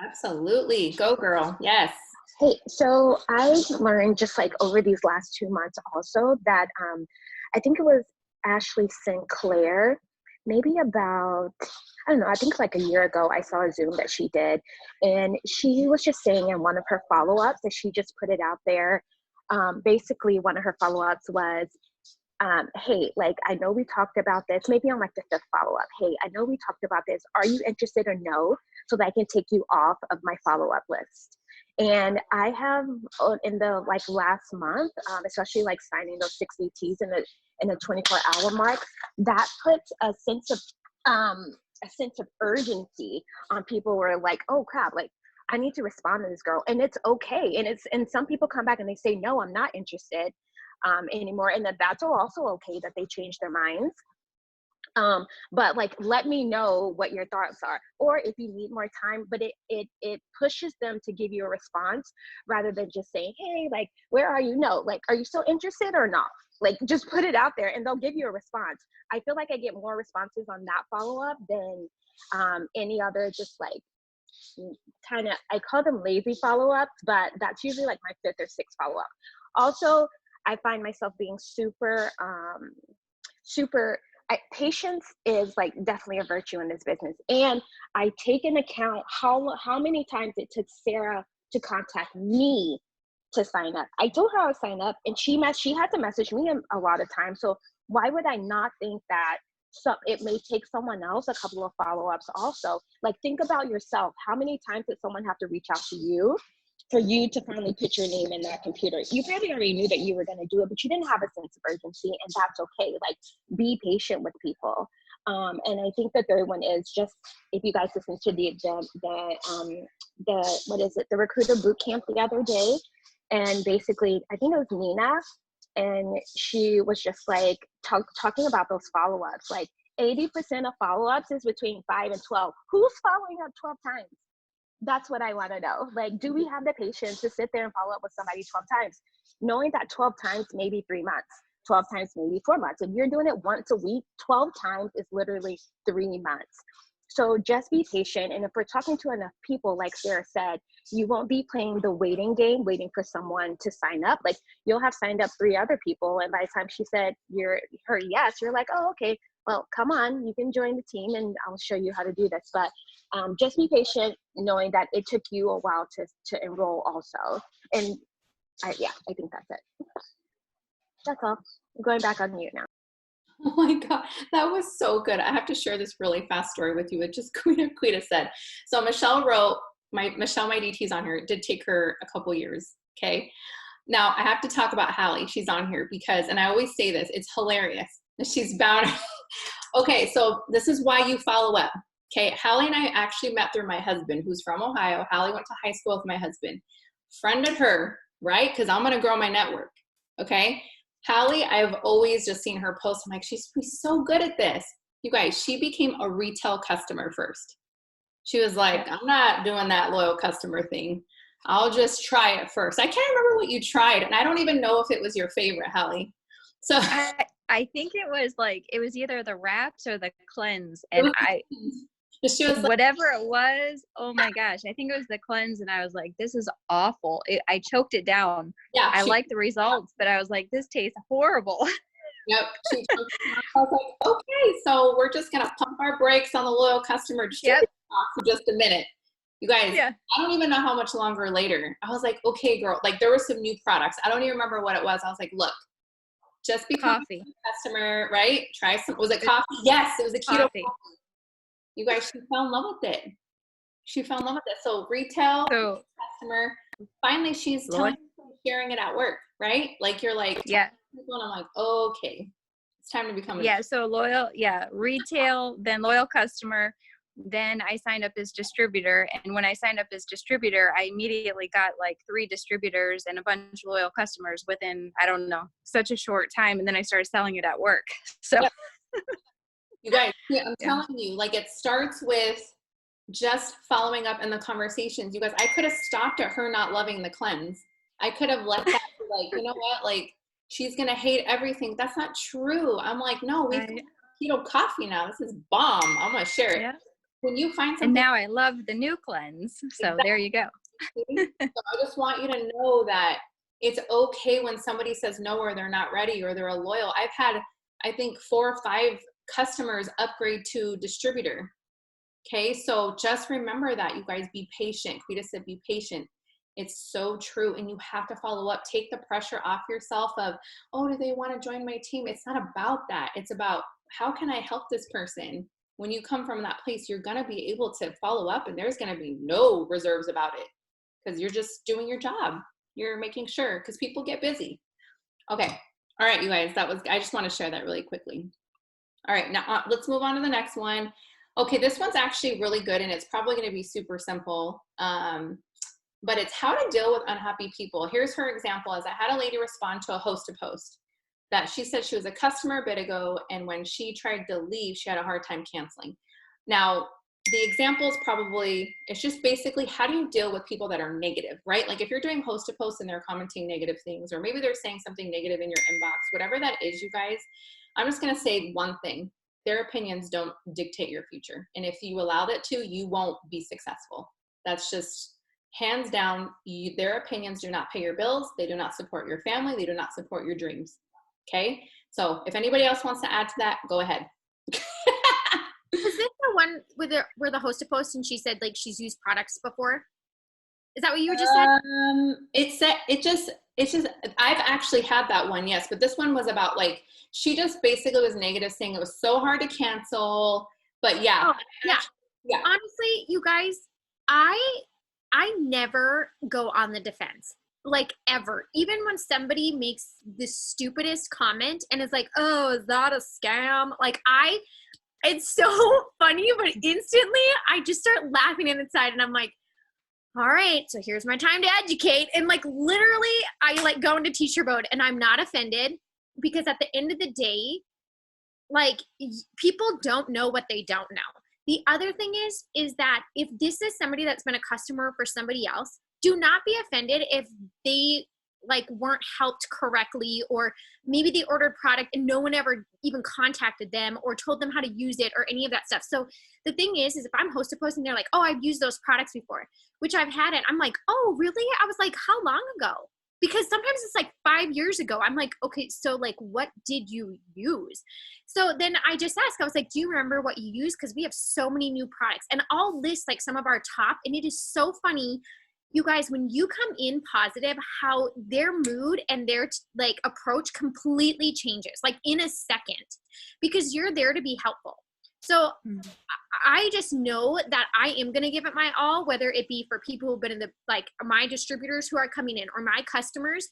Absolutely. Go, girl. Yes. Hey, so I've learned just like over these last 2 months also that I think it was Ashley Sinclair, maybe about, I don't know, I think like a year ago, I saw a Zoom that she did, and she was just saying in one of her follow-ups that she just put it out there. Basically, one of her follow-ups was, hey, like, I know we talked about this, maybe on like the 5th follow-up. Hey, I know we talked about this. Are you interested or no? So that I can take you off of my follow-up list. And I have in the like last month, especially like signing those 6 VTs in the 24-hour mark, that puts a sense of urgency on people who are like, oh crap, like I need to respond to this girl. And it's okay. And some people come back and they say, no, I'm not interested anymore. And that's also okay that they change their minds. But like, let me know what your thoughts are, or if you need more time, but it pushes them to give you a response rather than just saying, hey, like, where are you? No, like, are you still interested or not? like just put it out there and they'll give you a response. I feel like I get more responses on that follow-up than any other just like kind of, I call them lazy follow-ups, but that's usually like my 5th or 6th follow-up. Also, I find myself being super patience is like definitely a virtue in this business. And I take into account how many times it took Sarah to contact me to sign up. I told her I would sign up, and she had to message me a lot of times. So why would I not think that it may take someone else a couple of follow-ups also? Like, think about yourself. How many times did someone have to reach out to you for you to finally put your name in that computer? You probably already knew that you were going to do it, but you didn't have a sense of urgency, and that's okay. Like, be patient with people. And I think the third one is just, if you guys listen to the recruiter boot camp the other day, and basically, I think it was Nina, and she was just like talking about those follow-ups. Like 80% of follow-ups is between 5 and 12. Who's following up 12 times? That's what I want to know. Like, do we have the patience to sit there and follow up with somebody 12 times? Knowing that 12 times maybe 3 months, 12 times maybe 4 months. If you're doing it once a week, 12 times is literally 3 months. So just be patient. And if we're talking to enough people, like Sarah said, you won't be playing the waiting game, waiting for someone to sign up. Like, you'll have signed up 3 other people, and by the time she said her yes, you're like, oh, okay, well, come on, you can join the team and I'll show you how to do this. But just be patient, knowing that it took you a while to enroll also. And I think that's it. That's all. I'm going back on mute now. Oh my God, that was so good. I have to share this really fast story with you. It just Quita said. So Michelle wrote, my DT's on here. It did take her a couple years. Okay. Now I have to talk about Hallie. She's on here because, and I always say this, it's hilarious. She's bound. Okay. So this is why you follow up. Okay. Hallie and I actually met through my husband, who's from Ohio. Hallie went to high school with my husband, friended her, right? Cause I'm going to grow my network. Okay. Hallie, I've always just seen her post. I'm like, she's so good at this. You guys, she became a retail customer first. She was like, I'm not doing that loyal customer thing. I'll just try it first. I can't remember what you tried, and I don't even know if it was your favorite, Hallie. So I think it was either the wraps or the cleanse, and she was like, whatever it was, oh my gosh, I think it was the cleanse, and I was like, this is awful. I choked it down. Yeah, I liked the results, but I was like, this tastes horrible. Yep. I was like, okay, so we're just gonna pump our brakes on the loyal customer distributor for just a minute. You guys, I don't even know how much longer later. I was like, okay, girl, like there were some new products. I don't even remember what it was. I was like, look, just become a customer, right? Try some, was it coffee? Yes, it was a keto coffee. You guys, she fell in love with it. So retail customer, finally she's sharing it at work, right? Like you're like, and I'm like, okay, it's time to become so loyal, retail, then loyal customer. Then I signed up as distributor. And when I signed up as distributor, I immediately got like 3 distributors and a bunch of loyal customers within, I don't know, such a short time. And then I started selling it at work. So you guys, I'm telling you, like it starts with just following up in the conversations. You guys, I could have stopped at her not loving the cleanse. I could have let that be like, you know what, like she's going to hate everything. That's not true. I'm like, no, we've got keto coffee now. This is bomb. I'm going to share it. Yeah. When you find something. And now I love the new cleanse. So there you go. So I just want you to know that it's okay when somebody says no, or they're not ready, or they're a loyal. I've had, I think 4 or 5 customers upgrade to distributor. Okay. So just remember that, you guys, be patient. Quita said, be patient. It's so true. And you have to follow up. Take the pressure off yourself of, oh, do they want to join my team? It's not about that. It's about, how can I help this person? When you come from that place, you're going to be able to follow up, and there's going to be no reserves about it because you're just doing your job. You're making sure, because people get busy. Okay. All right, you guys, I just want to share that really quickly. All right. Now let's move on to the next one. Okay. This one's actually really good, and it's probably going to be super simple. But it's how to deal with unhappy people. Here's her example. As I had a lady respond to a hosted post that she said she was a customer a bit ago, and when she tried to leave, she had a hard time canceling. Now, the example is probably, it's just basically how do you deal with people that are negative, right? Like if you're doing host to post and they're commenting negative things, or maybe they're saying something negative in your inbox, whatever that is, you guys, I'm just going to say one thing. Their opinions don't dictate your future. And if you allow that to, you won't be successful. That's just hands down. Their opinions do not pay your bills. They do not support your family. They do not support your dreams. Okay. So if anybody else wants to add to that, go ahead. Was this the one where the host to post and she said like she's used products before? Is that what you just said? It's just I've actually had that one, yes, but this one was about like she just basically was negative, saying it was so hard to cancel. But yeah, yeah. Honestly, you guys, I never go on the defense, like ever. Even when somebody makes the stupidest comment and is like, "Oh, is that a scam?" Like it's so funny, but instantly I just start laughing inside and I'm like, all right, so here's my time to educate. And like literally I like go into teacher mode and I'm not offended because at the end of the day, like people don't know what they don't know. The other thing is that if this is somebody that's been a customer for somebody else, do not be offended if they like weren't helped correctly, or maybe they ordered product and no one ever even contacted them or told them how to use it or any of that stuff. So the thing is if I'm host to post and they're like, oh, I've used those products before, which I've had it, I'm like, oh, really? I was like, how long ago? Because sometimes it's like 5 years ago. I'm like, okay, so like, what did you use? So then I just asked, I was like, do you remember what you used? Because we have so many new products, and I'll list like some of our top, and it is so funny. You guys, when you come in positive, how their mood and their like approach completely changes, like in a second, because you're there to be helpful. So I just know that I am going to give it my all, whether it be for people who've been in the, like my distributors who are coming in or my customers.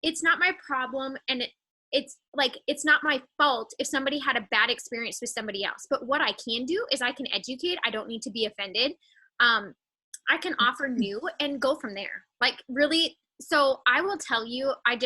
It's not my problem. And it's like, it's not my fault if somebody had a bad experience with somebody else. But what I can do is I can educate. I don't need to be offended. I can offer new and go from there. Like really. So I will tell you, I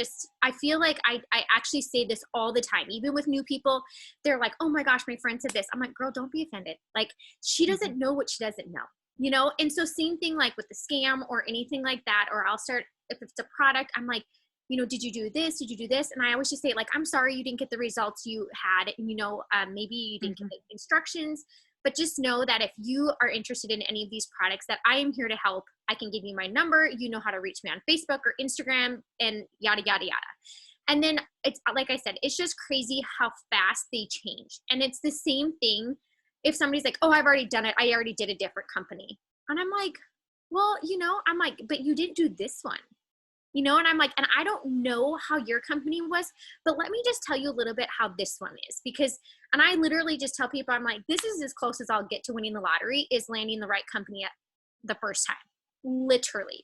feel like I actually say this all the time, even with new people. They're like, oh my gosh, my friend said this. I'm like, girl, don't be offended. Like she doesn't know what she doesn't know, you know? And so same thing like with the scam or anything like that, or I'll start, if it's a product, I'm like, you know, did you do this? Did you do this? And I always just say like, I'm sorry you didn't get the results you had. And, you know, maybe you didn't get the instructions. But just know that if you are interested in any of these products, that I am here to help. I can give you my number. You know how to reach me on Facebook or Instagram and yada, yada, yada. And then it's like I said, it's just crazy how fast they change. And it's the same thing if somebody's like, oh, I've already done it. I already did a different company. And I'm like, well, you know, I'm like, but you didn't do this one. You know, and I'm like, and I don't know how your company was, but let me just tell you a little bit how this one is, because, and I literally just tell people, I'm like, this is as close as I'll get to winning the lottery, is landing the right company at the first time, literally.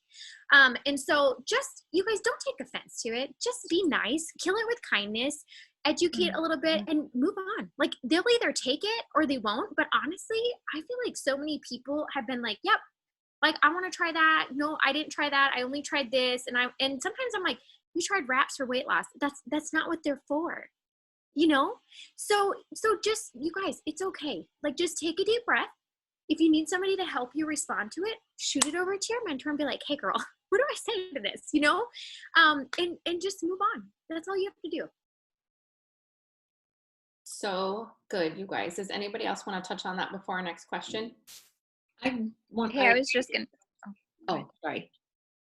And so just, you guys don't take offense to it. Just be nice, kill it with kindness, educate a little bit and move on. Like they'll either take it or they won't. But honestly, I feel like so many people have been like, yep, like, I want to try that. No, I didn't try that. I only tried this. And sometimes I'm like, you tried wraps for weight loss. That's not what they're for, you know? So just, you guys, it's okay. Like, just take a deep breath. If you need somebody to help you respond to it, shoot it over to your mentor and be like, hey girl, what do I say to this? You know? And just move on. That's all you have to do. So good, you guys. Does anybody else want to touch on that before our next question? I was just gonna. Oh, sorry.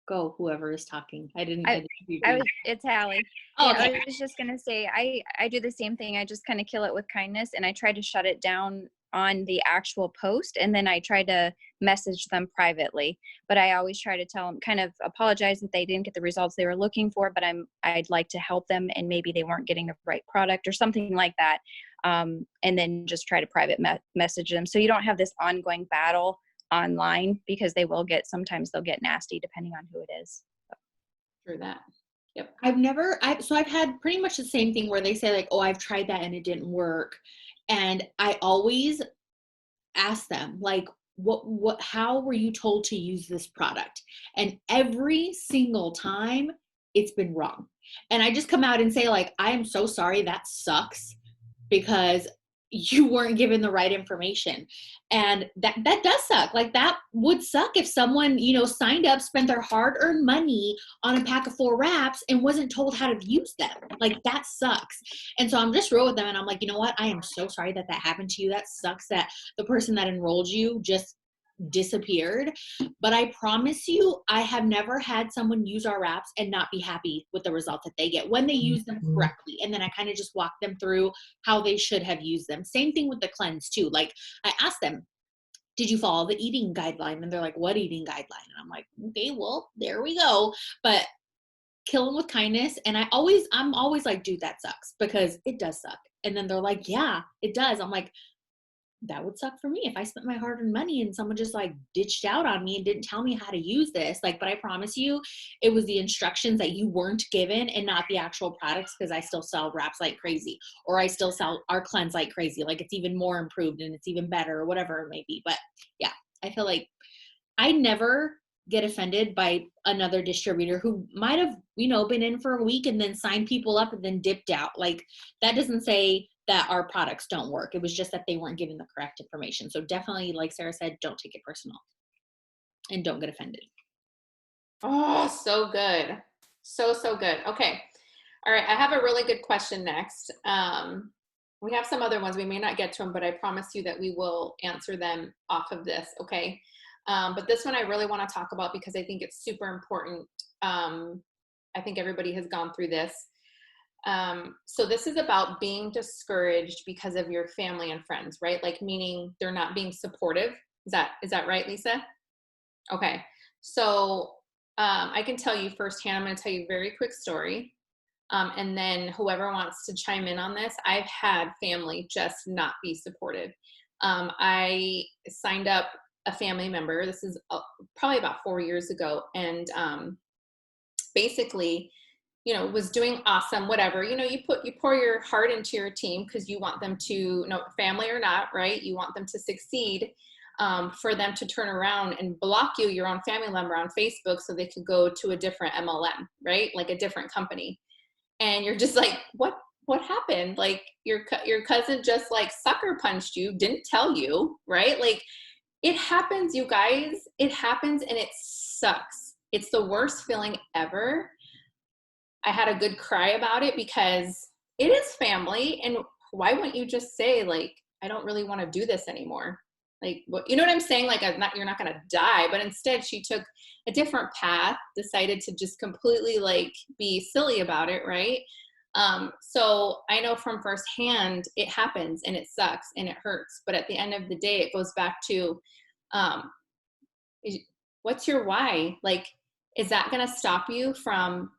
Go, whoever is talking. It's Hallie. Oh, yeah, okay. I was just gonna say, I do the same thing. I just kind of kill it with kindness, and I try to shut it down on the actual post, and then I try to message them privately. But I always try to tell them, kind of apologize that they didn't get the results they were looking for, but I'd like to help them, and maybe they weren't getting the right product or something like that. And then just try to private message them, so you don't have this ongoing battle online, because sometimes they'll get nasty depending on who it is. Through that. Yep. I've had pretty much the same thing where they say like, oh, I've tried that and it didn't work. And I always ask them like, how were you told to use this product? And every single time it's been wrong. And I just come out and say like, I am so sorry, that sucks, because you weren't given the right information. And that does suck. Like that would suck if someone, you know, signed up, spent their hard-earned money on a pack of 4 wraps and wasn't told how to use them. Like that sucks. And so I'm just real with them and I'm like, you know what? I am so sorry that happened to you. That sucks that the person that enrolled you just disappeared. But I promise you, I have never had someone use our wraps and not be happy with the result that they get when they use them correctly. And then I kind of just walk them through how they should have used them. Same thing with the cleanse too. Like I asked them, did you follow the eating guideline? And they're like, what eating guideline? And I'm like, okay, well, there we go. But kill them with kindness. And I'm always like, dude, that sucks, because it does suck. And then they're like, yeah, it does. I'm like, that would suck for me if I spent my hard-earned money and someone just like ditched out on me and didn't tell me how to use this. Like, but I promise you, it was the instructions that you weren't given and not the actual products, because I still sell wraps like crazy, or I still sell our cleanse like crazy. Like it's even more improved and it's even better, or whatever it may be. But yeah, I feel like I never get offended by another distributor who might have, you know, been in for a week and then signed people up and then dipped out. Like that doesn't say that our products don't work. It was just that they weren't given the correct information. So definitely, like Sarah said, don't take it personal and don't get offended. Oh, so good. So good. Okay. All right. I have a really good question next. We have some other ones. We may not get to them, but I promise you that we will answer them off of this. Okay. But this one I really want to talk about because I think it's super important. I think everybody has gone through this. So this is about being discouraged because of your family and friends, right? Like meaning they're not being supportive. Is that right, Lisa? Okay. So, I can tell you firsthand, I'm going to tell you a very quick story. And then whoever wants to chime in on this, I've had family just not be supportive. I signed up a family member. This is probably about 4 years ago. And, basically, you know, was doing awesome, whatever, you know, you pour your heart into your team because you want them to, no, family or not, right? You want them to succeed, for them to turn around and block you, your own family member, on Facebook so they could go to a different MLM, right? Like a different company. And you're just like, what happened? Like your cousin just like sucker punched you, didn't tell you, right? Like it happens, you guys, it happens and it sucks. It's the worst feeling ever. I had a good cry about it because it is family. And why wouldn't you just say like, I don't really want to do this anymore? Like, what, you know what I'm saying? Like you're not going to die, but instead she took a different path, decided to just completely like be silly about it. Right. So I know from firsthand it happens and it sucks and it hurts, but at the end of the day, it goes back to, what's your why? Like, is that going to stop you from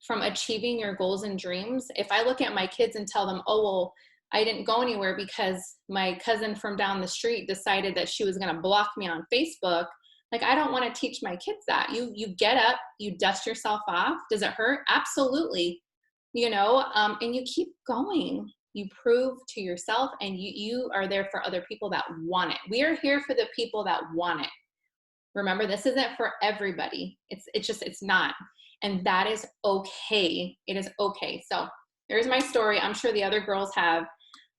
achieving your goals and dreams? If I look at my kids and tell them, oh, well, I didn't go anywhere because my cousin from down the street decided that she was going to block me on Facebook. Like, I don't want to teach my kids that. You get up, you dust yourself off. Does it hurt? Absolutely. You know, and you keep going. You prove to yourself, and you are there for other people that want it. We are here for the people that want it. Remember, this isn't for everybody. It's not. And that is okay. It is okay. So there's my story. I'm sure the other girls have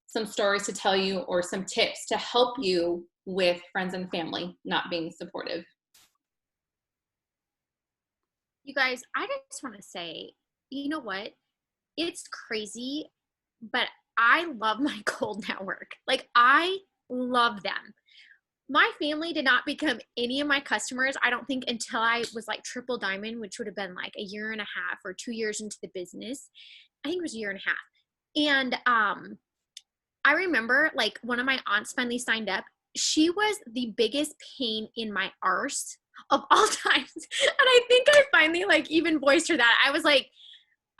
some stories to tell you or some tips to help you with friends and family not being supportive. You guys, I just want to say, you know what? It's crazy, but I love my gold network. Like, I love them. My family did not become any of my customers, I don't think, until I was like triple diamond, which would have been like a year and a half or 2 years into the business. I think it was a year and a half. And I remember like one of my aunts finally signed up. She was the biggest pain in my arse of all times. And I think I finally like even voiced her that. I was like,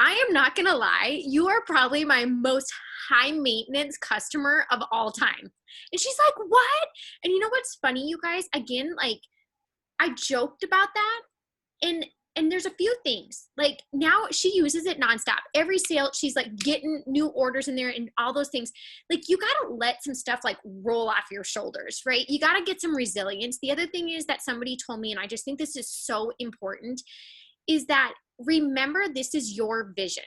I am not going to lie. You are probably my most high maintenance customer of all time. And she's like, what? And you know what's funny, you guys? Again, like I joked about that. And there's a few things. Like now she uses it nonstop. Every sale, she's like getting new orders in there and all those things. Like you got to let some stuff like roll off your shoulders, right? You got to get some resilience. The other thing is that somebody told me, and I just think this is so important, is that remember, this is your vision.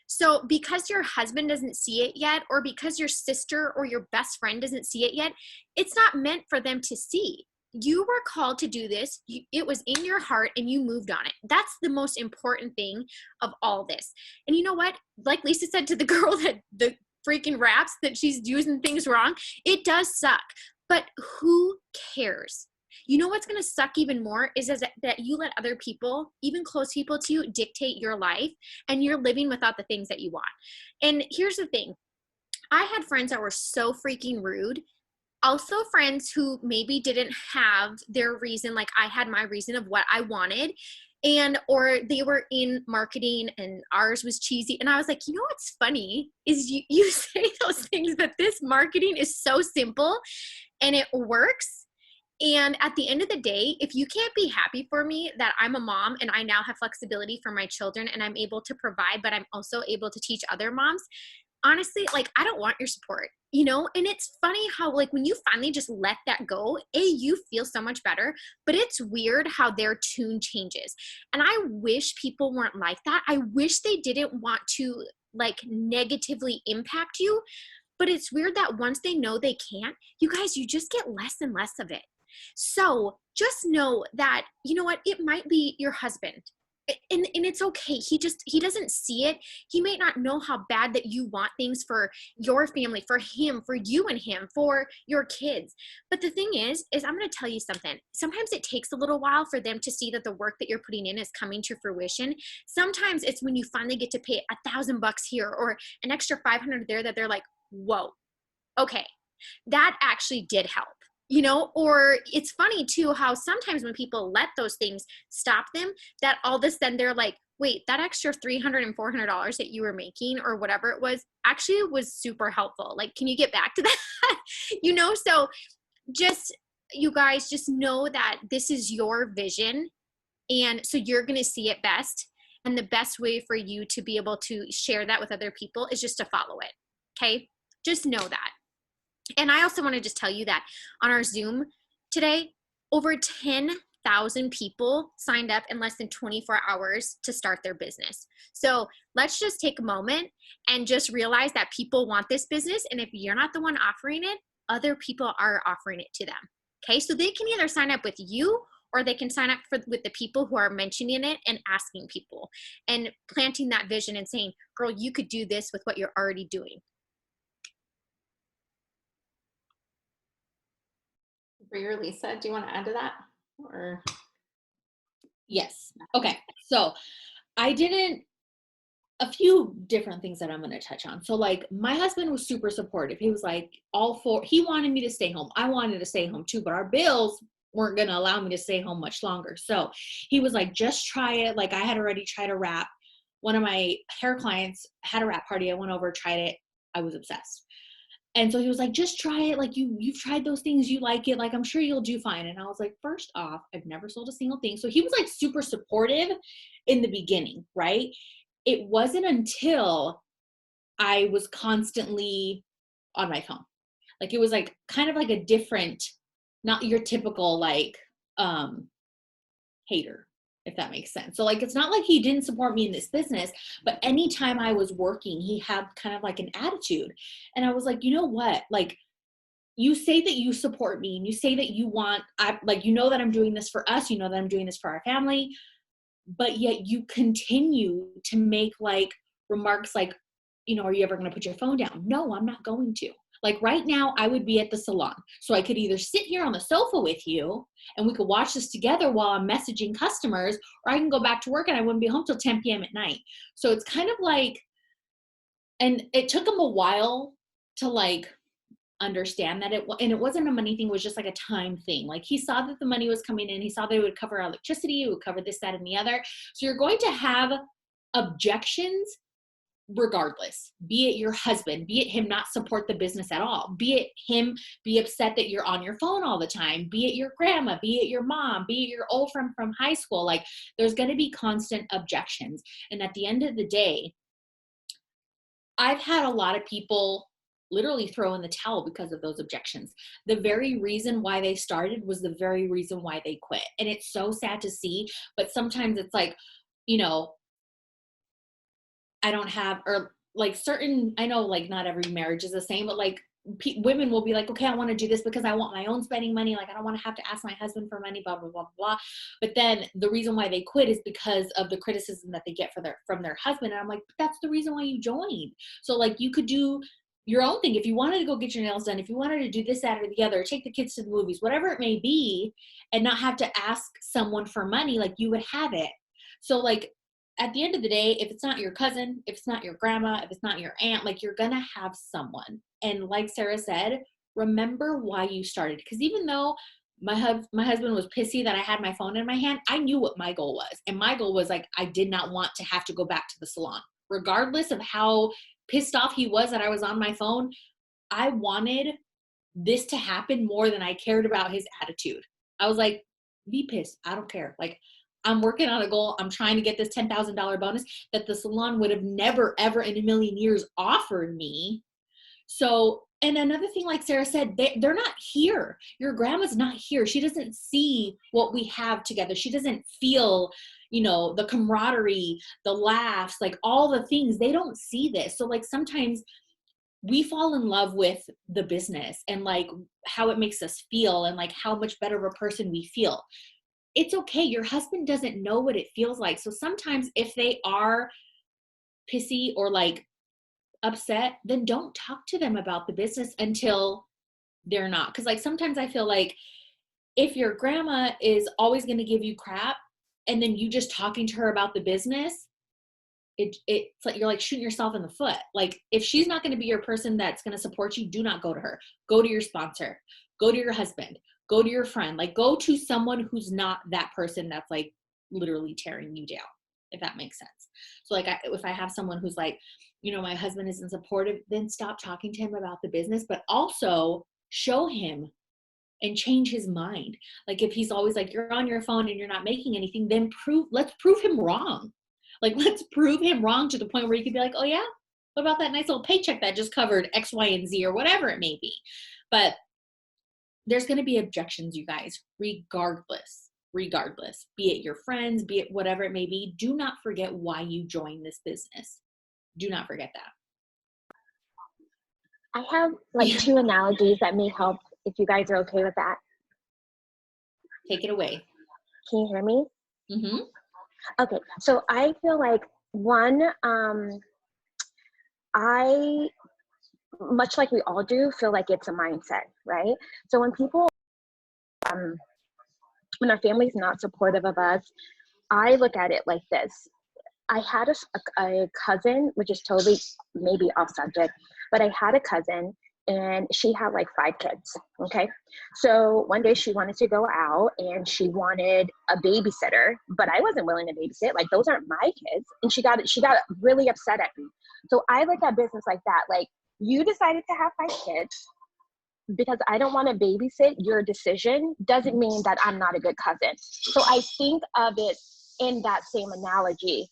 So because your husband doesn't see it yet, or because your sister or your best friend doesn't see it yet, it's not meant for them to see. You were called to do this. It was in your heart and you moved on it. That's the most important thing of all this. And you know what? Like Lisa said to the girl that the freaking raps that she's using things wrong, it does suck. But who cares? You know what's going to suck even more is that you let other people, even close people to you, dictate your life, and you're living without the things that you want. And here's the thing. I had friends that were so freaking rude. Also friends who maybe didn't have their reason, like I had my reason of what I wanted, or they were in marketing and ours was cheesy. And I was like, you know what's funny is you say those things, but this marketing is so simple and it works. And at the end of the day, if you can't be happy for me that I'm a mom and I now have flexibility for my children and I'm able to provide, but I'm also able to teach other moms, honestly, like, I don't want your support, you know? And it's funny how, like, when you finally just let that go, you feel so much better, but it's weird how their tune changes. And I wish people weren't like that. I wish they didn't want to, like, negatively impact you, but it's weird that once they know they can't, you guys, you just get less and less of it. So just know that, you know what, it might be your husband. And it's okay. He doesn't see it. He may not know how bad that you want things for your family, for him, for you and him, for your kids. But the thing is I'm going to tell you something. Sometimes it takes a little while for them to see that the work that you're putting in is coming to fruition. Sometimes it's when you finally get to pay $1,000 here or an extra 500 there that they're like, whoa, okay, that actually did help. You know, or it's funny too, how sometimes when people let those things stop them, that all of a sudden they're like, wait, that extra $300 and $400 that you were making or whatever it was actually was super helpful. Like, can you get back to that? You know, so just, you guys just know that this is your vision. And so you're going to see it best. And the best way for you to be able to share that with other people is just to follow it. Okay. Just know that. And I also want to just tell you that on our Zoom today, over 10,000 people signed up in less than 24 hours to start their business. So let's just take a moment and just realize that people want this business. And if you're not the one offering it, other people are offering it to them. Okay, so they can either sign up with you or they can sign up with the people who are mentioning it and asking people and planting that vision and saying, girl, you could do this with what you're already doing. Brie, Lisa, do you want to add to that? Or Yes. Okay. So a few different things that I'm going to touch on. So like my husband was super supportive. He was like he wanted me to stay home. I wanted to stay home too, but our bills weren't going to allow me to stay home much longer. So he was like, just try it. Like I had already tried a wrap. One of my hair clients had a wrap party. I went over, tried it. I was obsessed. And so he was like, just try it. Like you've tried those things. You like it. Like, I'm sure you'll do fine. And I was like, first off, I've never sold a single thing. So he was like super supportive in the beginning, right? It wasn't until I was constantly on my phone. Like it was like kind of like a different, not your typical like hater, if that makes sense. So like, it's not like he didn't support me in this business, but anytime I was working, he had kind of like an attitude. And I was like, you know what? Like, you say that you support me and you say that you want, you know that I'm doing this for us, you know that I'm doing this for our family, but yet you continue to make like remarks like, you know, are you ever going to put your phone down? No, I'm not going to. Like right now I would be at the salon. So I could either sit here on the sofa with you and we could watch this together while I'm messaging customers, or I can go back to work and I wouldn't be home till 10 p.m. at night. So it's kind of like, and it took him a while to like understand that it wasn't a money thing, it was just like a time thing. Like he saw that the money was coming in, he saw that it would cover our electricity, it would cover this, that, and the other. So you're going to have objections regardless, be it your husband, be it him not support the business at all, be it him be upset that you're on your phone all the time, be it your grandma, be it your mom, be it your old friend from high school. Like there's going to be constant objections. And at the end of the day, I've had a lot of people literally throw in the towel because of those objections. The very reason why they started was the very reason why they quit. And it's so sad to see, but sometimes it's like, you know, I don't have, or like certain, I know like not every marriage is the same, but like women will be like, okay, I want to do this because I want my own spending money. Like I don't want to have to ask my husband for money, blah, blah, blah, blah. But then the reason why they quit is because of the criticism that they get from their husband. And I'm like, that's the reason why you joined. So like you could do your own thing. If you wanted to go get your nails done, if you wanted to do this, that, or the other, take the kids to the movies, whatever it may be, and not have to ask someone for money, like you would have it. So like, at the end of the day, if it's not your cousin, if it's not your grandma, if it's not your aunt, like you're going to have someone. And like Sarah said, remember why you started. Because even though my husband was pissy that I had my phone in my hand, I knew what my goal was. And my goal was like, I did not want to have to go back to the salon. Regardless of how pissed off he was that I was on my phone, I wanted this to happen more than I cared about his attitude. I was like, be pissed. I don't care. Like, I'm working on a goal. I'm trying to get this $10,000 bonus that the salon would have never, ever in a million years offered me. So, and another thing, like Sarah said, they're not here. Your grandma's not here. She doesn't see what we have together. She doesn't feel, you know, the camaraderie, the laughs, like all the things. They don't see this. So like sometimes we fall in love with the business and like how it makes us feel and like how much better of a person we feel. It's okay. Your husband doesn't know what it feels like. So sometimes if they are pissy or like upset, then don't talk to them about the business until they're not. Because like sometimes I feel like if your grandma is always going to give you crap and then you just talking to her about the business, it's like you're like shooting yourself in the foot. Like if she's not going to be your person that's going to support you, do not go to her. Go to your sponsor. Go to your husband. Go to your friend. Like go to someone who's not that person that's like literally tearing you down, if that makes sense. So like if I have someone who's like, you know, my husband isn't supportive, then stop talking to him about the business, but also show him and change his mind. Like if he's always like, you're on your phone and you're not making anything, then let's prove him wrong. Like let's prove him wrong to the point where you could be like, oh yeah, what about that nice little paycheck that just covered X, Y, and Z or whatever it may be. But there's going to be objections, you guys, regardless, be it your friends, be it whatever it may be. Do not forget why you joined this business. Do not forget that. I have like two analogies that may help if you guys are okay with that. Take it away. Can you hear me? Mm-hmm. Okay, so I feel like one, I, much like we all do, feel like it's a mindset, right? So when people, when our family's not supportive of us, I look at it like this. I had a cousin, which is totally maybe off subject, but I had a cousin and she had like 5 kids, okay? So one day she wanted to go out and she wanted a babysitter, but I wasn't willing to babysit. Like those aren't my kids. And she got really upset at me. So I look at business like that. Like you decided to have 5 kids because I don't want to babysit your decision doesn't mean that I'm not a good cousin. So I think of it in that same analogy.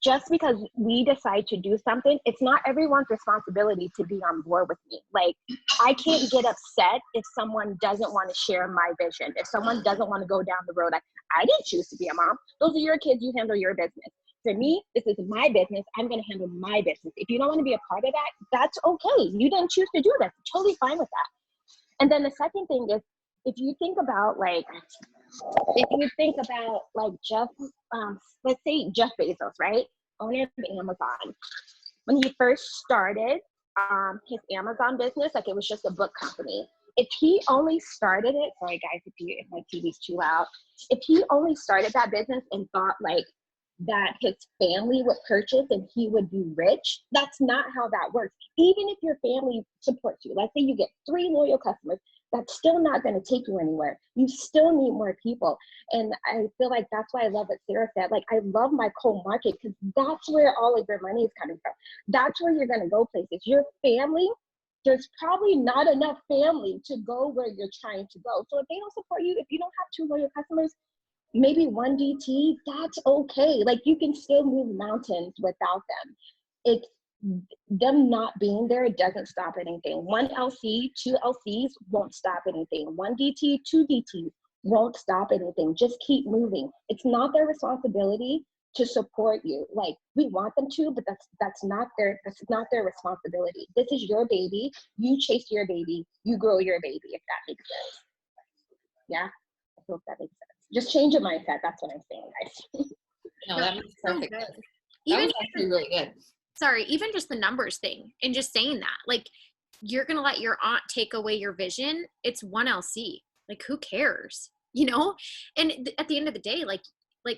Just because we decide to do something, it's not everyone's responsibility to be on board with me. Like, I can't get upset if someone doesn't want to share my vision. If someone doesn't want to go down the road, I didn't choose to be a mom. Those are your kids, you handle your business. For me, this is my business. I'm going to handle my business. If you don't want to be a part of that, that's okay. You didn't choose to do that. Totally fine with that. And then the second thing is, if you think about Jeff, let's say Jeff Bezos, right? Owner of Amazon. When he first started his Amazon business, like it was just a book company. If he only started it, sorry guys, if my TV's too loud. If he only started that business and thought like that his family would purchase and he would be rich, that's not how that works. Even if your family supports you, let's say you get 3 loyal customers, that's still not going to take you anywhere. You still need more people. And I feel like that's why I love what Sarah said. Like, I love my cold market because that's where all of your money is coming from. That's where you're going to go places. Your family, there's probably not enough family to go where you're trying to go. So if they don't support you, if you don't have 2 loyal customers, maybe 1 DT, that's okay. Like, you can still move mountains without them. It's them not being there doesn't stop anything. 1 LC, 2 LCs won't stop anything. 1 DT, 2 DTs won't stop anything. Just keep moving. It's not their responsibility to support you. Like, we want them to, but that's not their responsibility. This is your baby. You chase your baby. You grow your baby, if that makes sense. Yeah, I hope that makes sense. Just change your mindset. That's what I'm saying, guys. No, that makes perfect good. sense. That Even was actually really good. sorry, even just the numbers thing and just saying that, like, you're gonna let your aunt take away your vision. It's 1 LC. Like, who cares? You know? And at the end of the day, like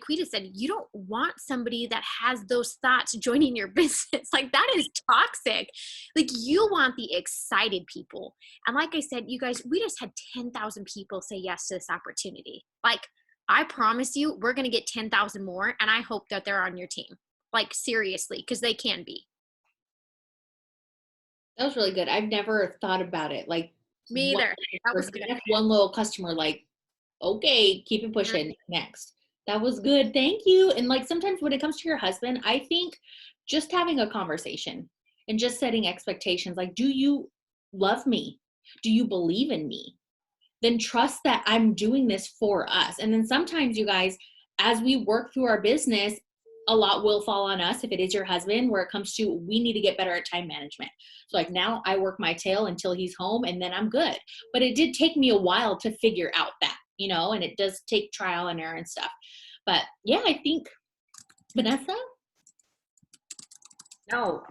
Quita said, you don't want somebody that has those thoughts joining your business. Like, that is toxic. Like, you want the excited people. And like I said, you guys, we just had 10,000 people say yes to this opportunity. Like, I promise you, we're going to get 10,000 more. And I hope that they're on your team. Like, seriously, because they can be. That was really good. I've never thought about it. Like, Me either. That was good. One little customer, like, okay, keep it pushing. Next. That was good. Thank you. And like, sometimes when it comes to your husband, I think just having a conversation and just setting expectations, like, do you love me? Do you believe in me? Then trust that I'm doing this for us. And then sometimes, you guys, as we work through our business, a lot will fall on us if it is your husband, where it comes to, we need to get better at time management. So like, now I work my tail until he's home and then I'm good. But it did take me a while to figure out that, you know, and it does take trial and error and stuff. But yeah, I think, Vanessa? No,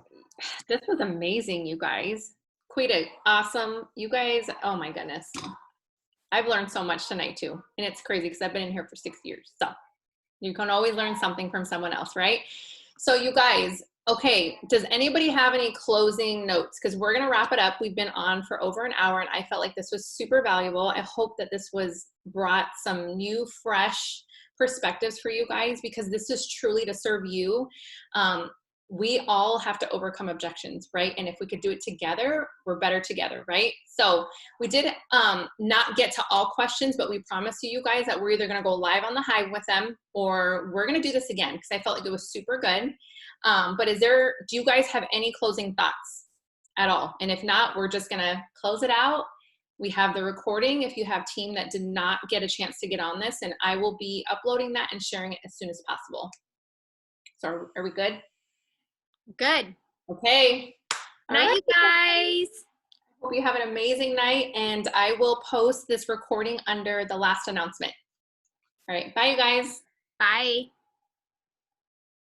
this was amazing, you guys. Quita, awesome. You guys, oh my goodness. I've learned so much tonight too. And it's crazy because I've been in here for 6 years. So you can always learn something from someone else, right? So you guys, okay, does anybody have any closing notes? Because we're going to wrap it up. We've been on for over an hour and I felt like this was super valuable. I hope that this brought some new, fresh perspectives for you guys, because this is truly to serve you. We all have to overcome objections, right? And if we could do it together, we're better together, right? So we did not get to all questions, but we promise you guys that we're either going to go live on the Hive with them, or we're going to do this again because I felt like it was super good. But do you guys have any closing thoughts at all? And if not, we're just going to close it out. We have the recording if you have team that did not get a chance to get on this, and I will be uploading that and sharing it as soon as possible. So are we good? Good. Okay. Night, you guys. Hope you have an amazing night, and I will post this recording under the last announcement. All right. Bye, you guys. Bye.